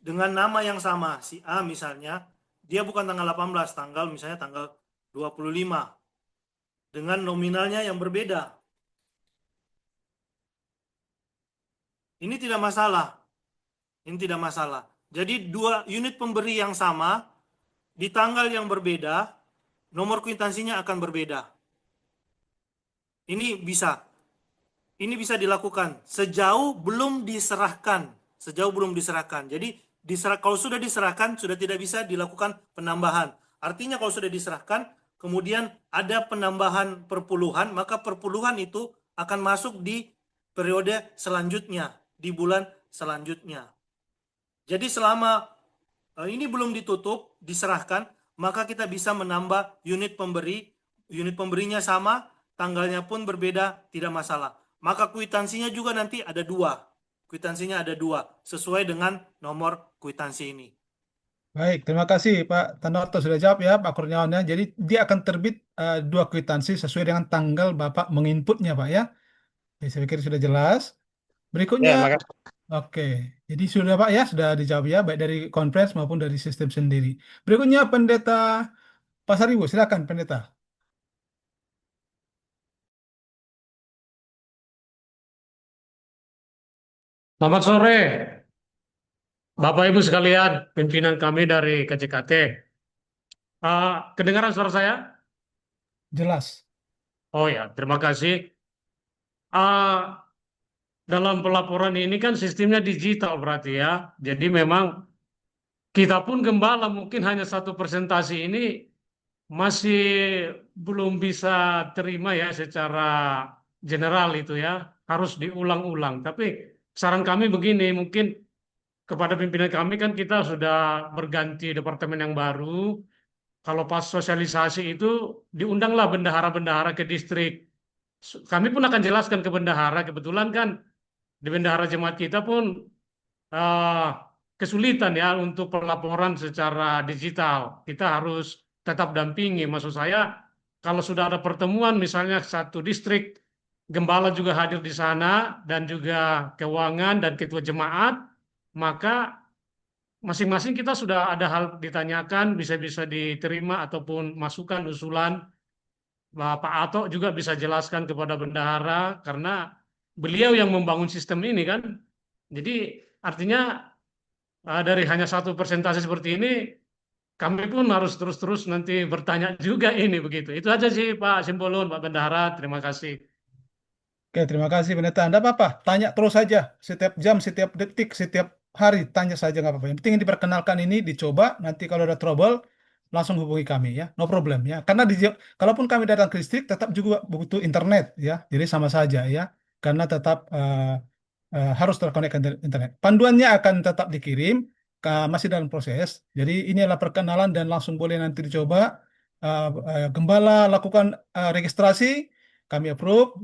dengan nama yang sama. Si A misalnya, dia bukan tanggal 18, tanggal misalnya tanggal 25 dengan nominalnya yang berbeda. Ini tidak masalah. Ini tidak masalah. Jadi dua unit pemberi yang sama di tanggal yang berbeda, nomor kwitansinya akan berbeda. Ini bisa. Ini bisa dilakukan sejauh belum diserahkan. Sejauh belum diserahkan. Jadi kalau sudah diserahkan, sudah tidak bisa dilakukan penambahan. Artinya kalau sudah diserahkan, kemudian ada penambahan perpuluhan, maka perpuluhan itu akan masuk di periode selanjutnya, di bulan selanjutnya. Jadi selama ini belum ditutup, diserahkan, maka kita bisa menambah unit pemberi. Unit pemberinya sama, tanggalnya pun berbeda, tidak masalah. Maka kwitansinya juga nanti ada dua. Kwitansinya ada dua, sesuai dengan nomor kwitansi ini. Baik, terima kasih Pak Tanarto sudah jawab ya Pak Kurniawan ya. Jadi dia akan terbit dua kwitansi sesuai dengan tanggal Bapak menginputnya Pak ya. Jadi saya pikir sudah jelas. Ya, Berikutnya, makasih. oke. Jadi sudah Pak ya, sudah dijawab ya, baik dari conference maupun dari sistem sendiri. Berikutnya Pendeta Pasaribu, silakan Pendeta. Selamat sore, Bapak Ibu sekalian, pimpinan kami dari KJKT. Kedengaran suara saya? Jelas. Oh ya, terima kasih. Ah, dalam pelaporan ini kan sistemnya digital berarti ya. Jadi memang kita pun gembala mungkin hanya satu presentasi ini masih belum bisa terima ya secara general itu ya. Harus diulang-ulang. Tapi saran kami begini, mungkin kepada pimpinan kami kan kita sudah berganti departemen yang baru. Kalau pas sosialisasi itu diundanglah bendahara-bendahara ke distrik. Kami pun akan jelaskan ke bendahara. Kebetulan kan di bendahara jemaat kita pun eh, kesulitan ya untuk pelaporan secara digital. Kita harus tetap dampingi. Maksud saya, kalau sudah ada pertemuan, misalnya satu distrik, gembala juga hadir di sana, dan juga keuangan dan ketua jemaat, maka masing-masing kita sudah ada hal ditanyakan, bisa-bisa diterima ataupun masukan, usulan. Pak Ato juga bisa jelaskan kepada bendahara, karena beliau yang membangun sistem ini kan. Jadi artinya dari hanya satu presentasi seperti ini, kami pun harus terus-terus nanti bertanya juga ini begitu. Itu aja sih Pak Simbolon, Pak Bendahara. Terima kasih. Oke, terima kasih Pendeta. Anda apa-apa, tanya terus saja. Setiap jam, setiap detik, setiap hari, tanya saja nggak apa-apa. Yang penting diperkenalkan ini, dicoba. Nanti kalau ada trouble, langsung hubungi kami ya. No problem ya. Karena kalaupun kami datang ke listrik, tetap juga butuh internet ya. Jadi sama saja ya. Karena tetap harus terkonek ke internet. Panduannya akan tetap dikirim, masih dalam proses. Jadi ini adalah perkenalan dan langsung boleh nanti dicoba. Gembala lakukan registrasi, kami approve,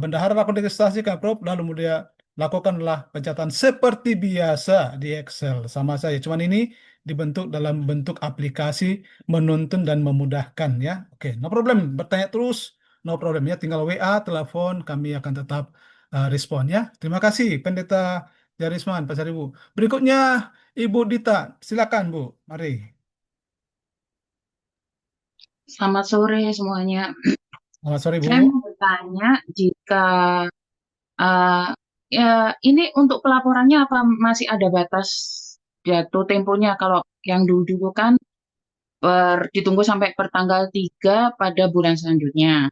bendahara lakukan registrasi, kami approve, lalu kemudian lakukanlah pencatatan seperti biasa di Excel. Sama saja, cuman ini dibentuk dalam bentuk aplikasi, menuntun dan memudahkan ya. Oke, no problem, bertanya terus, no problem ya, tinggal WA, telepon, kami akan tetap respon ya. Terima kasih Pendeta Jarisman, Pasar Ibu. Berikutnya Ibu Dita, silakan Bu, mari. Selamat sore semuanya. Selamat sore Bu. Saya mau bertanya, jika ya ini untuk pelaporannya apa masih ada batas jatuh temponya? Kalau yang dulu-dulu kan ditunggu sampai pertanggal 3 pada bulan selanjutnya.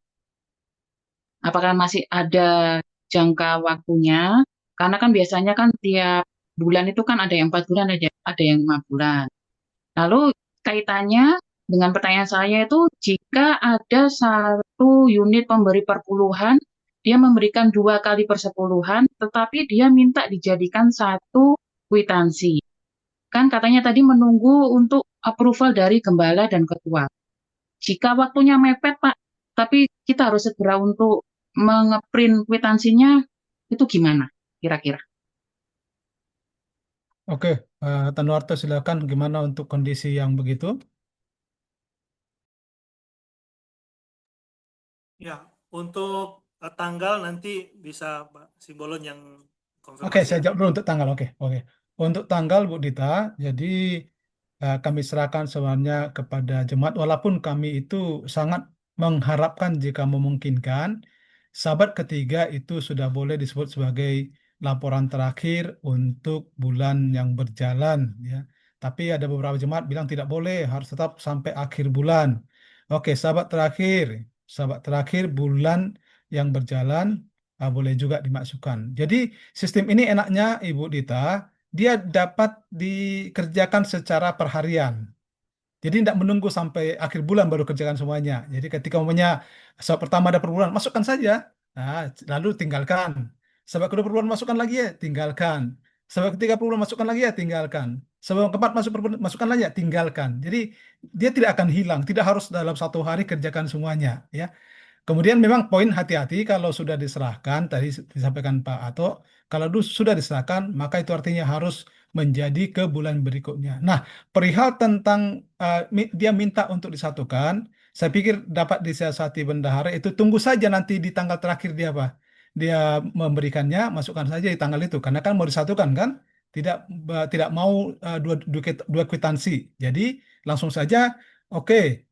Apakah masih ada jangka waktunya? Karena kan biasanya kan tiap bulan itu kan ada yang 4 bulan, ada yang 5 bulan. Lalu kaitannya dengan pertanyaan saya itu, jika ada satu unit pemberi perpuluhan, dia memberikan 2 kali persepuluhan, tetapi dia minta dijadikan satu kwitansi. Kan katanya tadi menunggu untuk approval dari gembala dan ketua. Jika waktunya mepet, Pak, tapi kita harus segera untuk mengeprint kwitansinya, itu gimana kira-kira? Oke, Tanuarto silakan gimana untuk kondisi yang begitu? Ya, untuk tanggal nanti bisa Pak Simbolon yang Oke, konfirmasi saya ya. jawab dulu untuk tanggal. Oke, oke. Untuk tanggal Bu Dita, jadi kami serahkan semuanya kepada jemaat, walaupun kami itu sangat mengharapkan jika memungkinkan, sahabat ketiga itu sudah boleh disebut sebagai laporan terakhir untuk bulan yang berjalan ya. Tapi ada beberapa jemaat bilang tidak boleh, harus tetap sampai akhir bulan. Oke, sahabat terakhir bulan yang berjalan boleh juga dimasukkan. Jadi sistem ini enaknya Ibu Dita, dia dapat dikerjakan secara perharian. Jadi tidak menunggu sampai akhir bulan baru kerjakan semuanya. Jadi ketika umpamanya sahabat pertama ada per bulan, masukkan saja. Nah, lalu tinggalkan. Sahabat kedua per bulan masukkan lagi ya, tinggalkan. Sahabat ketiga per bulan masukkan lagi ya, tinggalkan. Sahabat keempat masuk per bulan, masukkan lagi ya, tinggalkan. Jadi dia tidak akan hilang, tidak harus dalam satu hari kerjakan semuanya ya. Kemudian memang poin hati-hati kalau sudah diserahkan, tadi disampaikan Pak Ato, kalau sudah diserahkan, maka itu artinya harus menjadi ke bulan berikutnya. Nah, perihal tentang dia minta untuk disatukan, saya pikir dapat disiasati bendahara itu tunggu saja nanti di tanggal terakhir dia apa. Dia memberikannya, masukkan saja di tanggal itu, karena kan mau disatukan kan, tidak mau dua kwitansi. Jadi langsung saja, oke,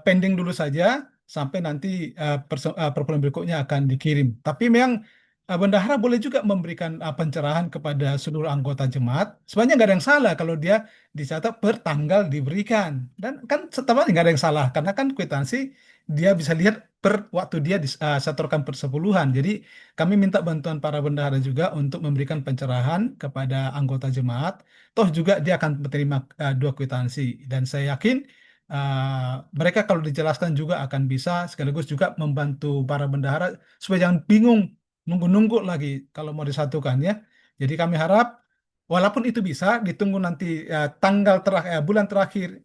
pending dulu saja sampai nanti perpuluhan berikutnya akan dikirim. Tapi memang bendahara boleh juga memberikan pencerahan kepada seluruh anggota jemaat. Sebenarnya nggak ada yang salah kalau dia dicatat per tanggal diberikan. Dan kan sebenarnya nggak ada yang salah karena kan kwitansi dia bisa lihat per waktu dia disetorkan persepuluhan. Jadi kami minta bantuan para bendahara juga untuk memberikan pencerahan kepada anggota jemaat. Toh juga dia akan menerima dua kwitansi. Dan saya yakin mereka kalau dijelaskan juga akan bisa sekaligus juga membantu para bendahara supaya jangan bingung nunggu-nunggu lagi kalau mau disatukan ya. Jadi kami harap walaupun itu bisa ditunggu nanti tanggal terakhir bulan terakhir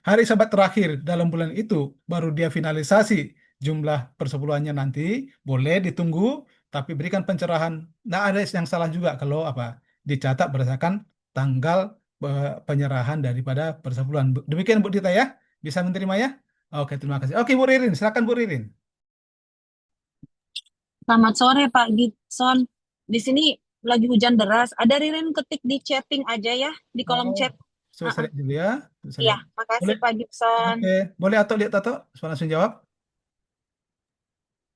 hari Sabat terakhir dalam bulan itu baru dia finalisasi jumlah persepuluhannya nanti boleh ditunggu tapi berikan pencerahan. Nah ada yang salah juga kalau dicatat berdasarkan tanggal penyerahan daripada persepuluhan. Demikian Bu Dita ya. Bisa menerima ya? Oke, terima kasih. Oke, Bu Ririn, silakan Bu Ririn. Selamat sore Pak Gibson. Di sini lagi hujan deras. Ada Ririn ketik di chatting aja ya, di kolom chat. Selesai dulu ya. Iya, makasih Pak Gibson. Oke, boleh Ato lihat Ato? Langsung jawab.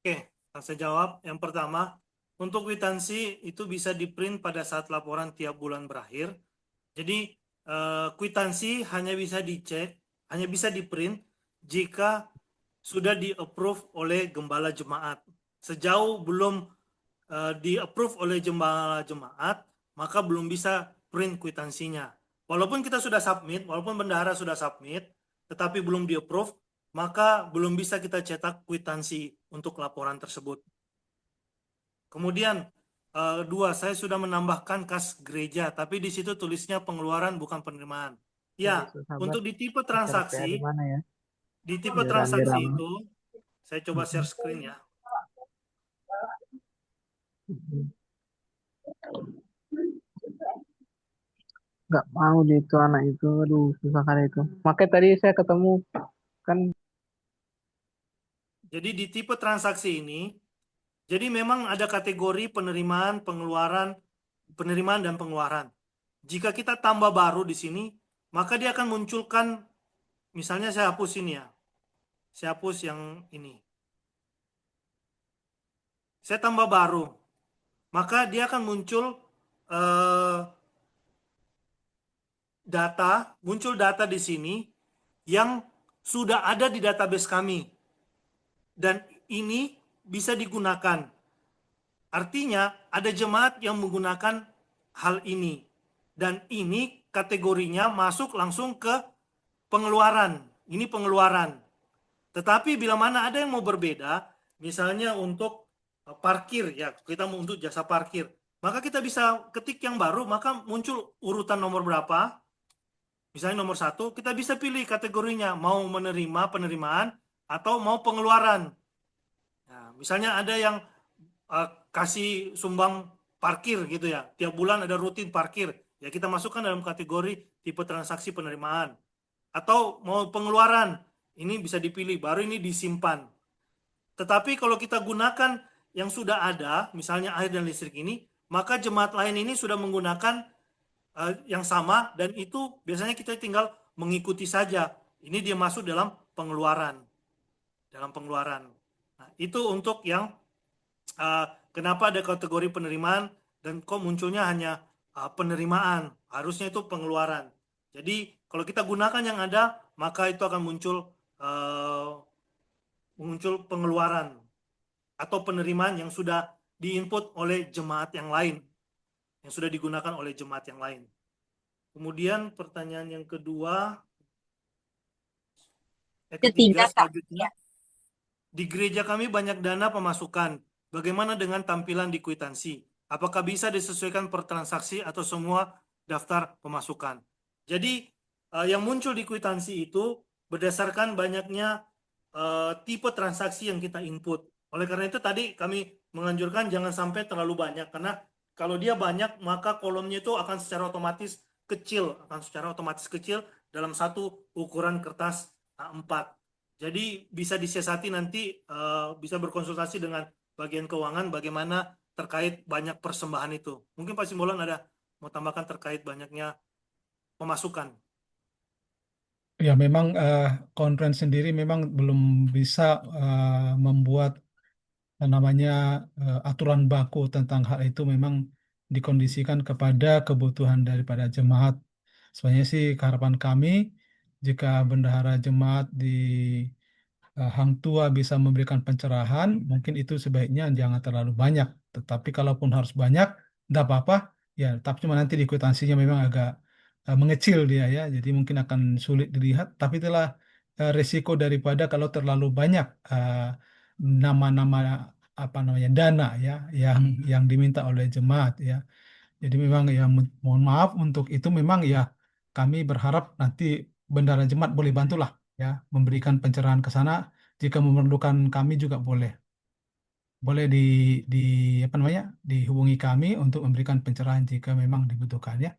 Oke, saya jawab. Yang pertama, untuk kwitansi itu bisa di-print pada saat laporan tiap bulan berakhir. Jadi kwitansi hanya bisa dicek, hanya bisa di-print jika sudah di-approve oleh gembala jemaat. Sejauh belum di-approve oleh gembala jemaat, maka belum bisa print kwitansinya. Walaupun kita sudah submit, walaupun bendahara sudah submit, tetapi belum di-approve, maka belum bisa kita cetak kwitansi untuk laporan tersebut. Kemudian dua, saya sudah menambahkan kas gereja, tapi di situ tulisnya pengeluaran bukan penerimaan. Ya, untuk di tipe transaksi, di tipe transaksi itu, saya coba share screen ya. Nggak mau di itu anak itu, aduh susah kali itu. Makanya tadi saya ketemu kan. Jadi di tipe transaksi ini, jadi memang ada kategori penerimaan, pengeluaran, penerimaan dan pengeluaran. Jika kita tambah baru di sini, maka dia akan munculkan, misalnya saya hapus ini ya. Saya hapus yang ini. Saya tambah baru. Maka dia akan muncul data di sini yang sudah ada di database kami. Dan ini bisa digunakan. Artinya ada jemaat yang menggunakan hal ini. Dan ini kategorinya masuk langsung ke pengeluaran. Ini pengeluaran. Tetapi bila mana ada yang mau berbeda, misalnya untuk parkir, ya kita mau untuk jasa parkir, maka kita bisa ketik yang baru, maka muncul urutan nomor berapa. Misalnya nomor 1, kita bisa pilih kategorinya, mau menerima penerimaan atau mau pengeluaran. Nah, misalnya ada yang kasih sumbang parkir gitu ya, tiap bulan ada rutin parkir, ya kita masukkan dalam kategori tipe transaksi penerimaan. Atau mau pengeluaran, ini bisa dipilih, baru ini disimpan. Tetapi kalau kita gunakan yang sudah ada, misalnya air dan listrik ini, maka jemaat lain ini sudah menggunakan yang sama, dan itu biasanya kita tinggal mengikuti saja. Ini dia masuk dalam pengeluaran. Nah, itu untuk yang kenapa ada kategori penerimaan dan kok munculnya hanya penerimaan, harusnya itu pengeluaran. Jadi kalau kita gunakan yang ada, maka itu akan muncul pengeluaran atau penerimaan yang sudah diinput oleh jemaat yang lain, yang sudah digunakan oleh jemaat yang lain. Kemudian pertanyaan yang kedua, ketiga Kak. selanjutnya, di gereja kami banyak dana pemasukan. Bagaimana dengan tampilan di kwitansi? Apakah bisa disesuaikan per transaksi atau semua daftar pemasukan? Jadi yang muncul di kwitansi itu berdasarkan banyaknya tipe transaksi yang kita input. Oleh karena itu tadi kami menganjurkan jangan sampai terlalu banyak, karena kalau dia banyak maka kolomnya itu akan secara otomatis kecil dalam satu ukuran kertas A4. Jadi bisa disiasati nanti, bisa berkonsultasi dengan bagian keuangan bagaimana terkait banyak persembahan itu. Mungkin Pak Simbolon ada mau tambahkan terkait banyaknya pemasukan. Ya, memang Conference sendiri memang belum bisa membuat namanya aturan baku tentang hal itu, memang dikondisikan kepada kebutuhan daripada jemaat. Sebenarnya sih harapan kami jika bendahara jemaat di Hang Tua bisa memberikan pencerahan, mungkin itu sebaiknya jangan terlalu banyak. Tetapi kalaupun harus banyak, tidak apa-apa. Ya, tapi cuma nanti di kwitansinya memang agak mengecil dia ya. Jadi mungkin akan sulit dilihat. Tapi itulah risiko daripada kalau terlalu banyak nama-nama apa namanya dana ya yang diminta oleh jemaat ya. Jadi memang ya mohon maaf untuk itu, memang ya kami berharap nanti bendahara jemaat boleh bantulah ya memberikan pencerahan ke sana. Jika memerlukan kami juga boleh di apa namanya dihubungi kami untuk memberikan pencerahan jika memang dibutuhkan ya.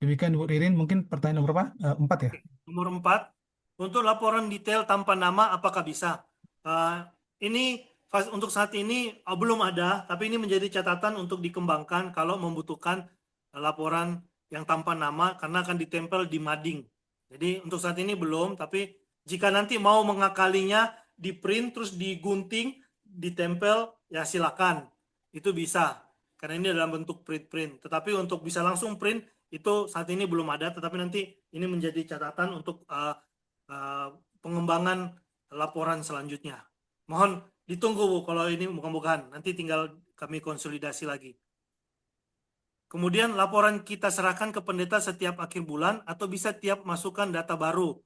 Demikian Bu Ririn, mungkin pertanyaan nomor berapa? 4 ya. Nomor 4, untuk laporan detail tanpa nama apakah bisa? Ini untuk saat ini belum ada, tapi ini menjadi catatan untuk dikembangkan kalau membutuhkan laporan yang tanpa nama karena akan ditempel di mading. Jadi untuk saat ini belum, tapi jika nanti mau mengakalinya, di print terus digunting, ditempel, ya silakan. Itu bisa, karena ini dalam bentuk print. Tetapi untuk bisa langsung print, itu saat ini belum ada, tetapi nanti ini menjadi catatan untuk pengembangan laporan selanjutnya. Mohon ditunggu Bu, kalau ini bukan, nanti tinggal kami konsolidasi lagi. Kemudian laporan kita serahkan ke pendeta setiap akhir bulan atau bisa tiap masukkan data baru.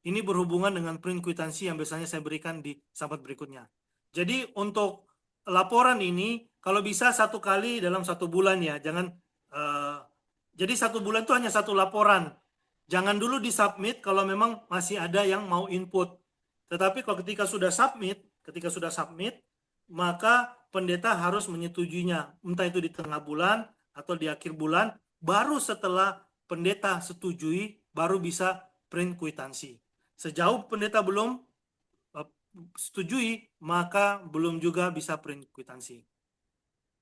Ini berhubungan dengan print kwitansi yang biasanya saya berikan di sahabat berikutnya. Jadi untuk laporan ini kalau bisa 1 kali dalam 1 bulan ya, jangan jadi 1 bulan itu hanya 1 laporan. Jangan dulu disubmit kalau memang masih ada yang mau input. Tetapi kalau ketika sudah submit, maka pendeta harus menyetujuinya, entah itu di tengah bulan atau di akhir bulan. Baru setelah pendeta setujui, baru bisa print kwitansi. Sejauh pendeta belum setujui, maka belum juga bisa print kwitansi.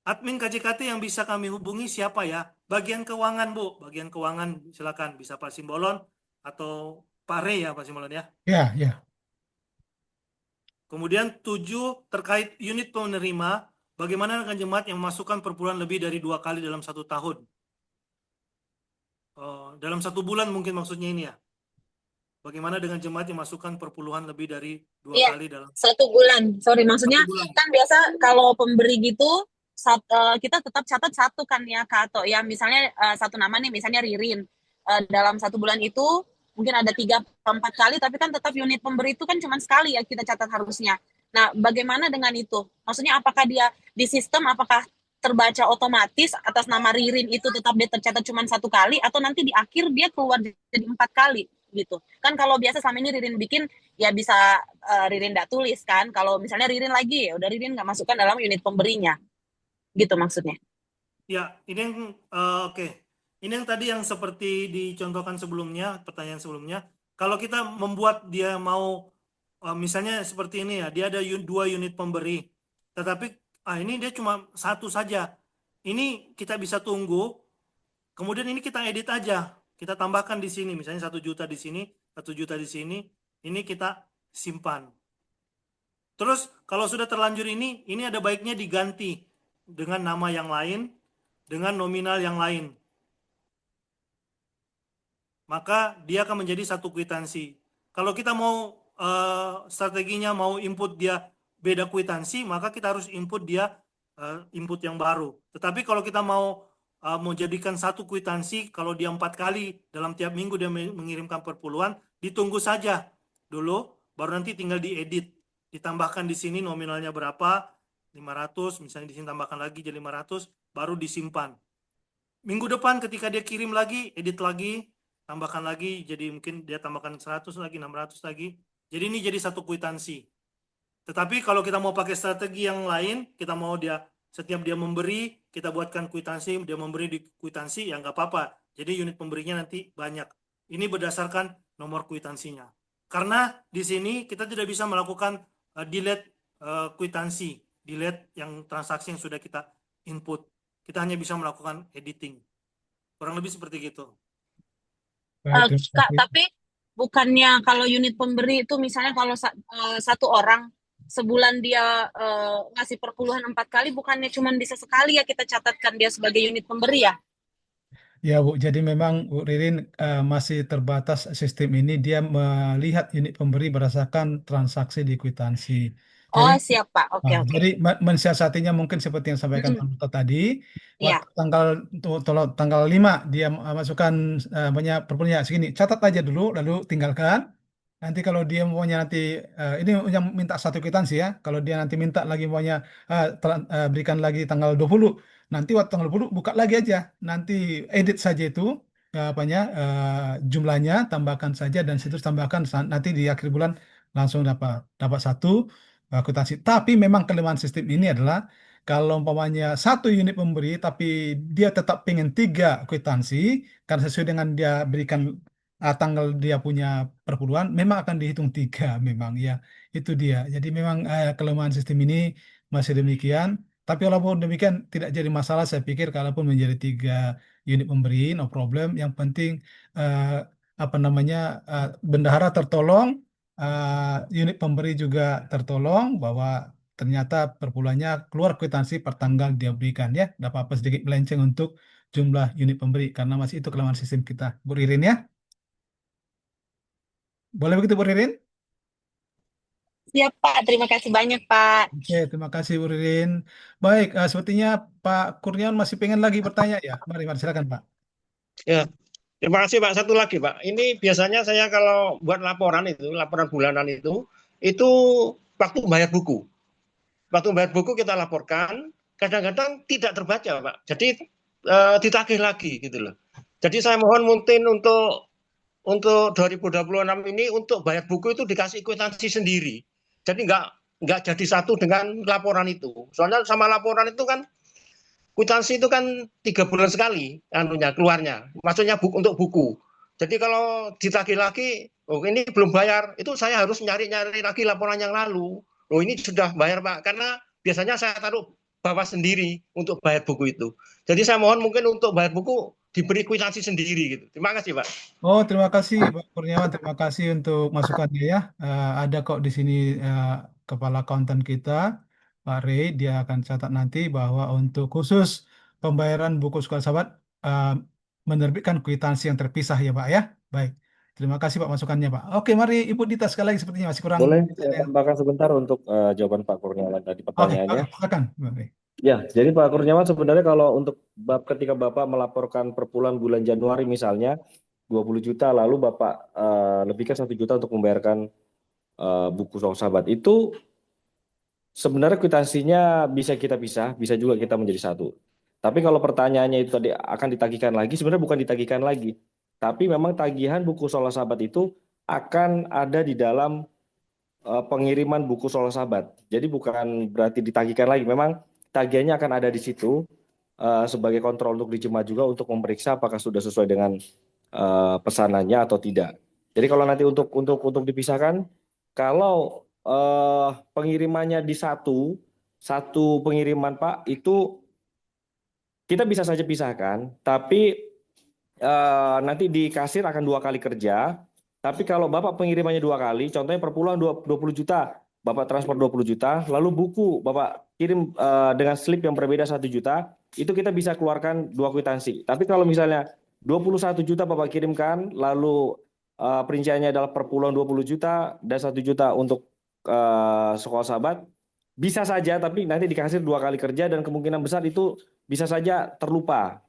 Admin KJKT yang bisa kami hubungi siapa ya? Bagian keuangan Bu, bagian keuangan silakan, bisa Pak Simbolon atau Pak Rey ya Pak Simbolon ya. Ya. Kemudian 7 terkait unit penerima, bagaimana dengan jemaat yang memasukkan per bulan lebih dari 2 kali dalam 1 tahun? Dalam 1 bulan mungkin maksudnya ini ya. Bagaimana dengan jemaat yang masukkan perpuluhan lebih dari 2 kali dalam 1 bulan. Sorry, maksudnya kan biasa kalau pemberi gitu kita tetap catat 1 kan ya Kak, atau ya misalnya 1 nama nih, misalnya Ririn. Dalam 1 bulan itu mungkin ada 3-4 kali, tapi kan tetap unit pemberi itu kan cuma sekali ya kita catat harusnya. Nah, bagaimana dengan itu? Maksudnya apakah dia di sistem, apakah terbaca otomatis atas nama Ririn itu tetap dia tercatat cuma 1 kali, atau nanti di akhir dia keluar jadi 4 kali gitu. Kan kalau biasa selama ini Ririn bikin ya bisa Ririn nggak tulis kan. Kalau misalnya Ririn lagi ya udah Ririn nggak masukkan dalam unit pemberinya. Gitu maksudnya. Ya, ini yang oke. Ini yang tadi yang seperti dicontohkan sebelumnya, pertanyaan sebelumnya. Kalau kita membuat dia mau misalnya seperti ini ya, dia ada 2 unit pemberi. Tetapi ini dia cuma 1 saja. Ini kita bisa tunggu. Kemudian ini kita edit aja. Kita tambahkan di sini, misalnya 1 juta di sini, 1 juta di sini. Ini kita simpan. Terus kalau sudah terlanjur ini ada baiknya diganti dengan nama yang lain. dengan nominal yang lain. Maka dia akan menjadi satu kwitansi. Kalau kita mau strateginya mau input dia beda kwitansi, maka kita harus input dia input yang baru. Tetapi kalau kita mau jadikan satu kwitansi, kalau dia 4 kali dalam tiap minggu dia mengirimkan perpuluhan, ditunggu saja dulu, baru nanti tinggal diedit, ditambahkan di sini nominalnya berapa, 500, misalnya di sini tambahkan lagi jadi 500, baru disimpan. Minggu depan ketika dia kirim lagi, edit lagi, tambahkan lagi, jadi mungkin dia tambahkan 100 lagi, 600 lagi. Jadi ini jadi satu kwitansi. Tetapi kalau kita mau pakai strategi yang lain, kita mau dia setiap dia memberi, kita buatkan kwitansi, dia memberi di kwitansi, ya nggak apa-apa. Jadi unit pemberinya nanti banyak. Ini berdasarkan nomor kwitansinya. Karena di sini kita tidak bisa melakukan delete kwitansi, delete yang transaksi yang sudah kita input. Kita hanya bisa melakukan editing. Kurang lebih seperti gitu. Baik, terima Kak, kasih. tapi bukannya kalau unit pemberi itu misalnya kalau satu orang sebulan dia ngasih perpuluhan 4 kali, bukannya cuma bisa sekali ya kita catatkan dia sebagai unit pemberi ya? Ya Bu, jadi memang Bu Ririn masih terbatas sistem ini, dia melihat unit pemberi berdasarkan transaksi di kwitansi. Oh, Jadi siap Pak. Oke, oke. Jadi mensiasatinya mungkin seperti yang disampaikan Pak Muto tadi, Iya. waktu tanggal 5 dia masukkan banyak perpuluhannya segini, catat aja dulu, lalu tinggalkan. Nanti kalau dia maunya nanti ini yang minta satu kwitansi ya. Kalau dia nanti minta lagi maunya berikan lagi tanggal 20, nanti waktu tanggal 20 buka lagi aja. Nanti edit saja itu jumlahnya, tambahkan saja dan situ tambahkan nanti di akhir bulan langsung dapat satu kwitansi. Tapi memang kelemahan sistem ini adalah kalau umpamanya satu unit pemberi tapi dia tetap pengen 3 kwitansi karena sesuai dengan dia berikan tanggal dia punya perpuluhan, memang akan dihitung 3 memang ya. Itu dia. Jadi memang kelemahan sistem ini masih demikian. Tapi walaupun demikian tidak jadi masalah, saya pikir kalaupun menjadi 3 unit pemberi, no problem. Yang penting apa namanya bendahara tertolong, unit pemberi juga tertolong bahwa ternyata perpuluhannya keluar kwitansi per tanggal dia berikan ya. Tidak apa-apa sedikit melenceng untuk jumlah unit pemberi karena masih itu kelemahan sistem kita. Bu Ririn ya. Boleh begitu Bu Ririn? Siap Pak. Terima kasih banyak Pak. Oke, terima kasih Bu Ririn. Baik, sepertinya Pak Kurniawan masih pengen lagi bertanya ya. Mari, silakan Pak. Ya, terima kasih Pak. Satu lagi Pak. Ini biasanya saya kalau buat laporan bulanan itu waktu bayar buku. Waktu bayar buku kita laporkan, kadang-kadang tidak terbaca Pak. Jadi ditagih lagi gitu loh. Jadi saya mohon mungkin untuk 2026 ini untuk bayar buku itu dikasih kwitansi sendiri. Jadi nggak jadi satu dengan laporan itu. Soalnya sama laporan itu kan kwitansi itu kan 3 bulan sekali keluarnya. Maksudnya untuk buku. Jadi kalau ditagih lagi, oh ini belum bayar, itu saya harus nyari-nyari lagi laporan yang lalu. Oh ini sudah bayar Pak, karena biasanya saya taruh bawah sendiri untuk bayar buku itu. Jadi saya mohon mungkin untuk bayar buku diberi kwitansi sendiri gitu. Terima kasih Pak. Oh, terima kasih Pak Kurniawan. Terima kasih untuk masukannya ya. Ada kok di sini kepala konten kita, Pak Rey. Dia akan catat nanti bahwa untuk khusus pembayaran buku sekolah sahabat menerbitkan kwitansi yang terpisah ya Pak ya. Baik. Terima kasih Pak masukannya Pak. Oke, mari Ibu Dita sekali lagi sepertinya masih kurang. Boleh saya tambahkan sebentar untuk jawaban Pak Kurniawan tadi pertanyaannya. Oke, silakan Pak Rey. Ya, jadi Pak Kurniawan sebenarnya kalau untuk ketika Bapak melaporkan perpuluhan bulan Januari misalnya 20 juta, lalu Bapak lebihkan 1 juta untuk membayarkan buku sekolah sahabat, itu sebenarnya kwitansinya bisa kita pisah, bisa juga kita menjadi satu. Tapi kalau pertanyaannya itu tadi akan ditagihkan lagi, sebenarnya bukan ditagihkan lagi. Tapi memang tagihan buku sekolah sahabat itu akan ada di dalam pengiriman buku sekolah sahabat. Jadi bukan berarti ditagihkan lagi, memang tagihannya akan ada di situ sebagai kontrol untuk dijemah juga untuk memeriksa apakah sudah sesuai dengan pesanannya atau tidak. Jadi kalau nanti untuk dipisahkan, kalau pengirimannya di satu pengiriman Pak, itu kita bisa saja pisahkan, tapi nanti di kasir akan 2 kali kerja. Tapi kalau Bapak pengirimannya 2 kali, contohnya perpuluhan 20 juta, Bapak transfer 20 juta, lalu buku Bapak kirim dengan slip yang berbeda 1 juta, itu kita bisa keluarkan 2 kwitansi. Tapi kalau misalnya 21 juta Bapak kirimkan, lalu perinciannya adalah per pulau 20 juta dan 1 juta untuk sekolah sahabat, bisa saja, tapi nanti dikasih 2 kali kerja dan kemungkinan besar itu bisa saja terlupa.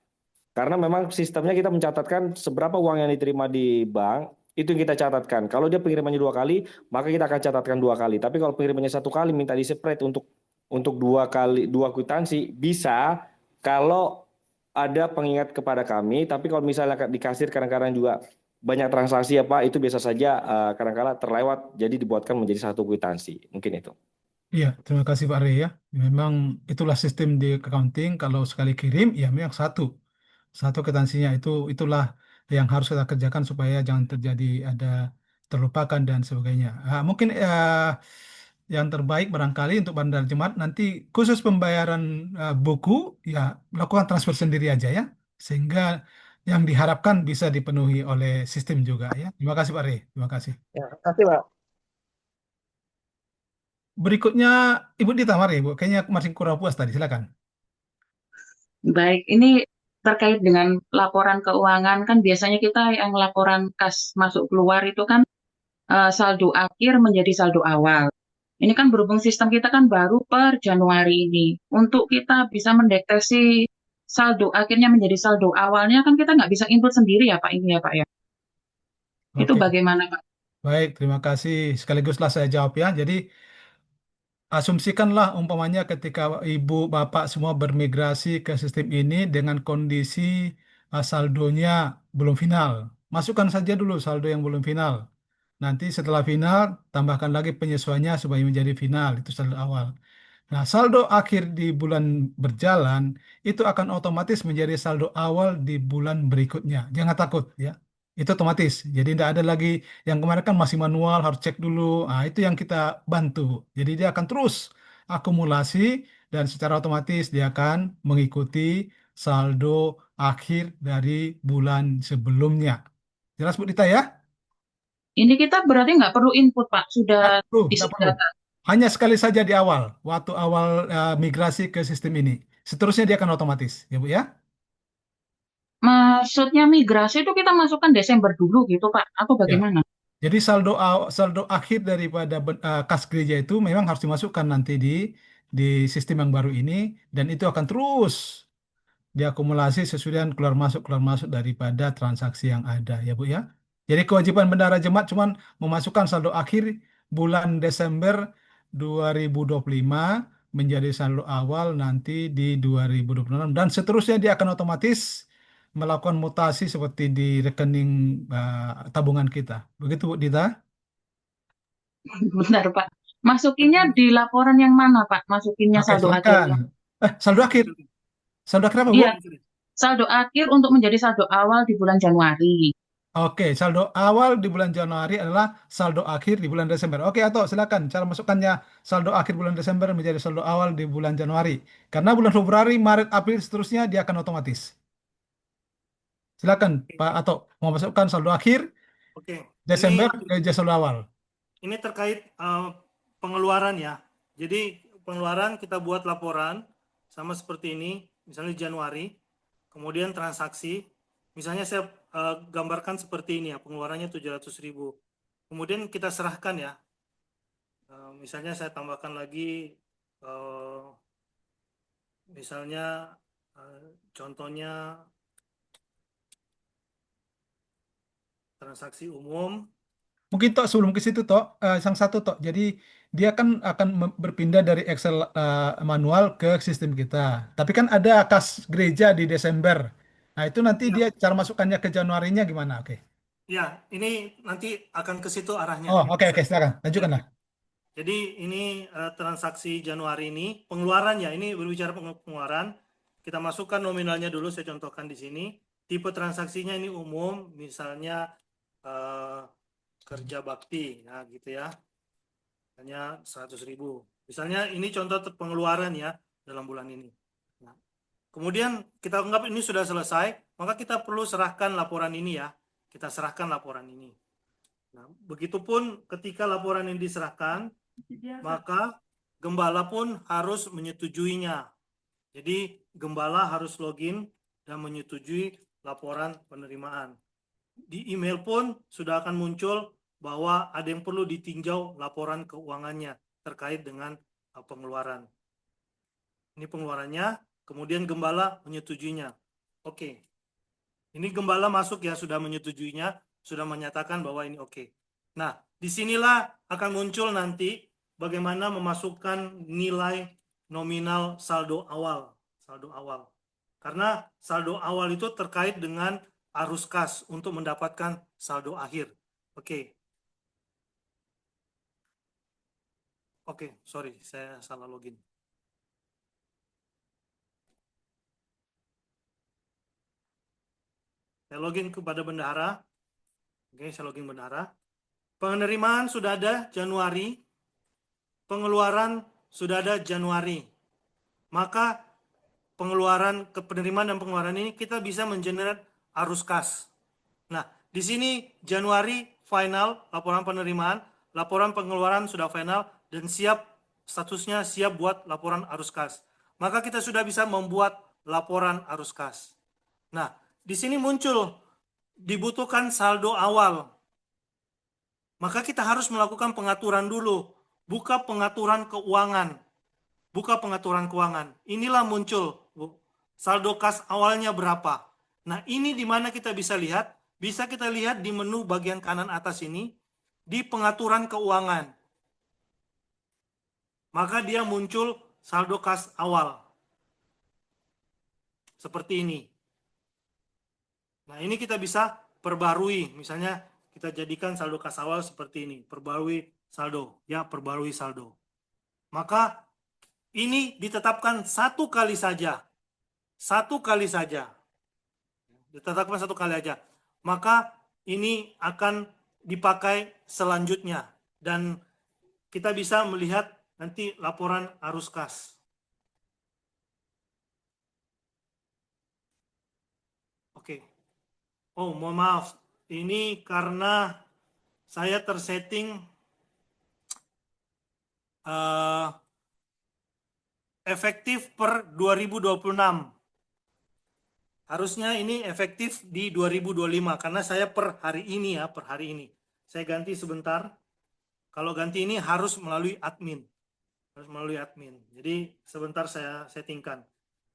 Karena memang sistemnya kita mencatatkan seberapa uang yang diterima di bank, itu yang kita catatkan. Kalau dia pengirimannya 2 kali, maka kita akan catatkan 2 kali. Tapi kalau pengirimannya 1 kali, minta di-separate untuk 2 kwitansi, bisa kalau ada pengingat kepada kami. Tapi kalau misalnya di kasir kadang-kadang juga banyak transaksi ya Pak, itu biasa saja kadang-kadang terlewat, jadi dibuatkan menjadi 1 kwitansi. Mungkin itu. Iya, terima kasih Pak Rey ya. Memang itulah sistem di accounting. Kalau sekali kirim, ya memang satu kwitansinya itulah yang harus kita kerjakan supaya jangan terjadi ada terlupakan dan sebagainya. Mungkin yang terbaik barangkali untuk bandar jemaat nanti khusus pembayaran buku ya lakukan transfer sendiri aja ya, sehingga yang diharapkan bisa dipenuhi oleh sistem juga ya. Terima kasih Pak Rey. Terima kasih. Ya, kasih Pak. Berikutnya Ibu Dita, mari Ibu. Kayaknya masih kurang puas tadi. Silakan. Baik, ini terkait dengan laporan keuangan kan biasanya kita yang laporan kas masuk keluar itu kan saldo akhir menjadi saldo awal. Ini kan berhubung sistem kita kan baru per Januari ini. Untuk kita bisa mendeteksi saldo akhirnya menjadi saldo awalnya kan kita nggak bisa input sendiri ya Pak ini ya Pak ya. Itu Oke. bagaimana Pak? Baik, terima kasih. Sekaliguslah saya jawab ya. Jadi asumsikanlah umpamanya ketika ibu bapak semua bermigrasi ke sistem ini dengan kondisi saldonya belum final. Masukkan saja dulu saldo yang belum final. Nanti setelah final, tambahkan lagi penyesuaiannya supaya menjadi final. Itu saldo awal. Nah, saldo akhir di bulan berjalan itu akan otomatis menjadi saldo awal di bulan berikutnya. Jangan takut ya. Itu otomatis. Jadi tidak ada lagi yang kemarin kan masih manual, harus cek dulu. Nah, itu yang kita bantu. Jadi dia akan terus akumulasi dan secara otomatis dia akan mengikuti saldo akhir dari bulan sebelumnya. Jelas Bu Dita ya? Ini kita berarti nggak perlu input Pak, sudah Nggak perlu. disediakan. Hanya sekali saja di awal, waktu awal migrasi ke sistem ini. Seterusnya dia akan otomatis, ya Bu ya. Maksudnya migrasi itu kita masukkan Desember dulu gitu Pak, atau Ya. bagaimana? Jadi saldo akhir daripada kas gereja itu memang harus dimasukkan nanti di sistem yang baru ini dan itu akan terus diakumulasi sesuai dengan keluar masuk daripada transaksi yang ada ya Bu ya. Jadi kewajiban bendahara jemaat cuma memasukkan saldo akhir bulan Desember 2025 menjadi saldo awal nanti di 2026 dan seterusnya dia akan otomatis melakukan mutasi seperti di rekening tabungan kita. Begitu Bu Dita? Bentar Pak, masukinnya di laporan yang mana Pak? Masukinnya Oke, saldo silakan. akhirnya? Saldo akhir. Saldo akhir apa Bu? Iya, saldo akhir untuk menjadi saldo awal di bulan Januari. Oke, saldo awal di bulan Januari adalah saldo akhir di bulan Desember. Oke, Ato, silakan cara masukkannya saldo akhir bulan Desember menjadi saldo awal di bulan Januari. Karena bulan Februari, Maret, April seterusnya dia akan otomatis. Silakan Pak Ato, mau masukkan saldo akhir Oke. Desember ke saldo awal. Ini terkait pengeluaran ya. Jadi pengeluaran kita buat laporan sama seperti ini, misalnya Januari, kemudian transaksi, misalnya saya gambarkan seperti ini ya, pengeluarannya 700.000. Kemudian kita serahkan ya. Misalnya saya tambahkan lagi, misalnya contohnya transaksi umum. Mungkin Tok sebelum ke situ Tok, yang satu Tok. Jadi dia kan akan berpindah dari Excel manual ke sistem kita. Tapi kan ada kas gereja di Desember. Nah itu nanti Ya. dia cara masukkannya ke Januarinya gimana? Oke. Ya, ini nanti akan ke situ arahnya. Oh oke silakan lanjutkan lah. Jadi ini transaksi Januari ini pengeluarannya, ini berbicara pengeluaran. Kita masukkan nominalnya dulu, saya contohkan di sini. Tipe transaksinya ini umum, misalnya kerja bakti, nah gitu ya. Hanya 100.000. Misalnya ini contoh pengeluaran ya dalam bulan ini. Nah, kemudian kita anggap ini sudah selesai, maka kita perlu serahkan laporan ini ya. Kita serahkan laporan ini. Nah, begitupun ketika laporan ini diserahkan, maka gembala pun harus menyetujuinya. Jadi gembala harus login dan menyetujui laporan penerimaan. Di email pun sudah akan muncul bahwa ada yang perlu ditinjau laporan keuangannya terkait dengan pengeluaran. Ini pengeluarannya, kemudian gembala menyetujuinya. Oke. Ini gembala masuk ya, sudah menyetujuinya, sudah menyatakan bahwa ini oke. Nah, disinilah akan muncul nanti bagaimana memasukkan nilai nominal saldo awal. Saldo awal. Karena saldo awal itu terkait dengan arus kas untuk mendapatkan saldo akhir. Oke. Oke, sorry, saya salah login. Saya login kepada bendahara. Oke, saya login bendahara. Penerimaan sudah ada Januari. Pengeluaran sudah ada Januari. Maka pengeluaran, penerimaan dan pengeluaran ini kita bisa mengenerate arus kas. Nah, di sini Januari final, laporan penerimaan, laporan pengeluaran sudah final dan siap, statusnya siap buat laporan arus kas. Maka kita sudah bisa membuat laporan arus kas. Nah, di sini muncul dibutuhkan saldo awal. Maka kita harus melakukan pengaturan dulu. Buka pengaturan keuangan. Buka pengaturan keuangan. Inilah muncul saldo kas awalnya berapa. Nah, ini di mana kita bisa lihat? Bisa kita lihat di menu bagian kanan atas ini, di pengaturan keuangan. Maka dia muncul saldo kas awal. Seperti ini. Nah, ini kita bisa perbarui. Misalnya kita jadikan saldo kas awal seperti ini. Perbarui saldo. Ya, perbarui saldo. Maka ini ditetapkan satu kali saja. Satu kali saja. Ditetapkan satu kali aja. Maka ini akan dipakai selanjutnya. Dan kita bisa melihat nanti laporan arus kas. Oke. Oh, mohon maaf. Ini karena saya tersetting efektif per 2026. Harusnya ini efektif di 2025 karena saya per hari ini ya, per hari ini. Saya ganti sebentar. Kalau ganti ini harus melalui admin. Harus melalui admin. Jadi sebentar saya settingkan.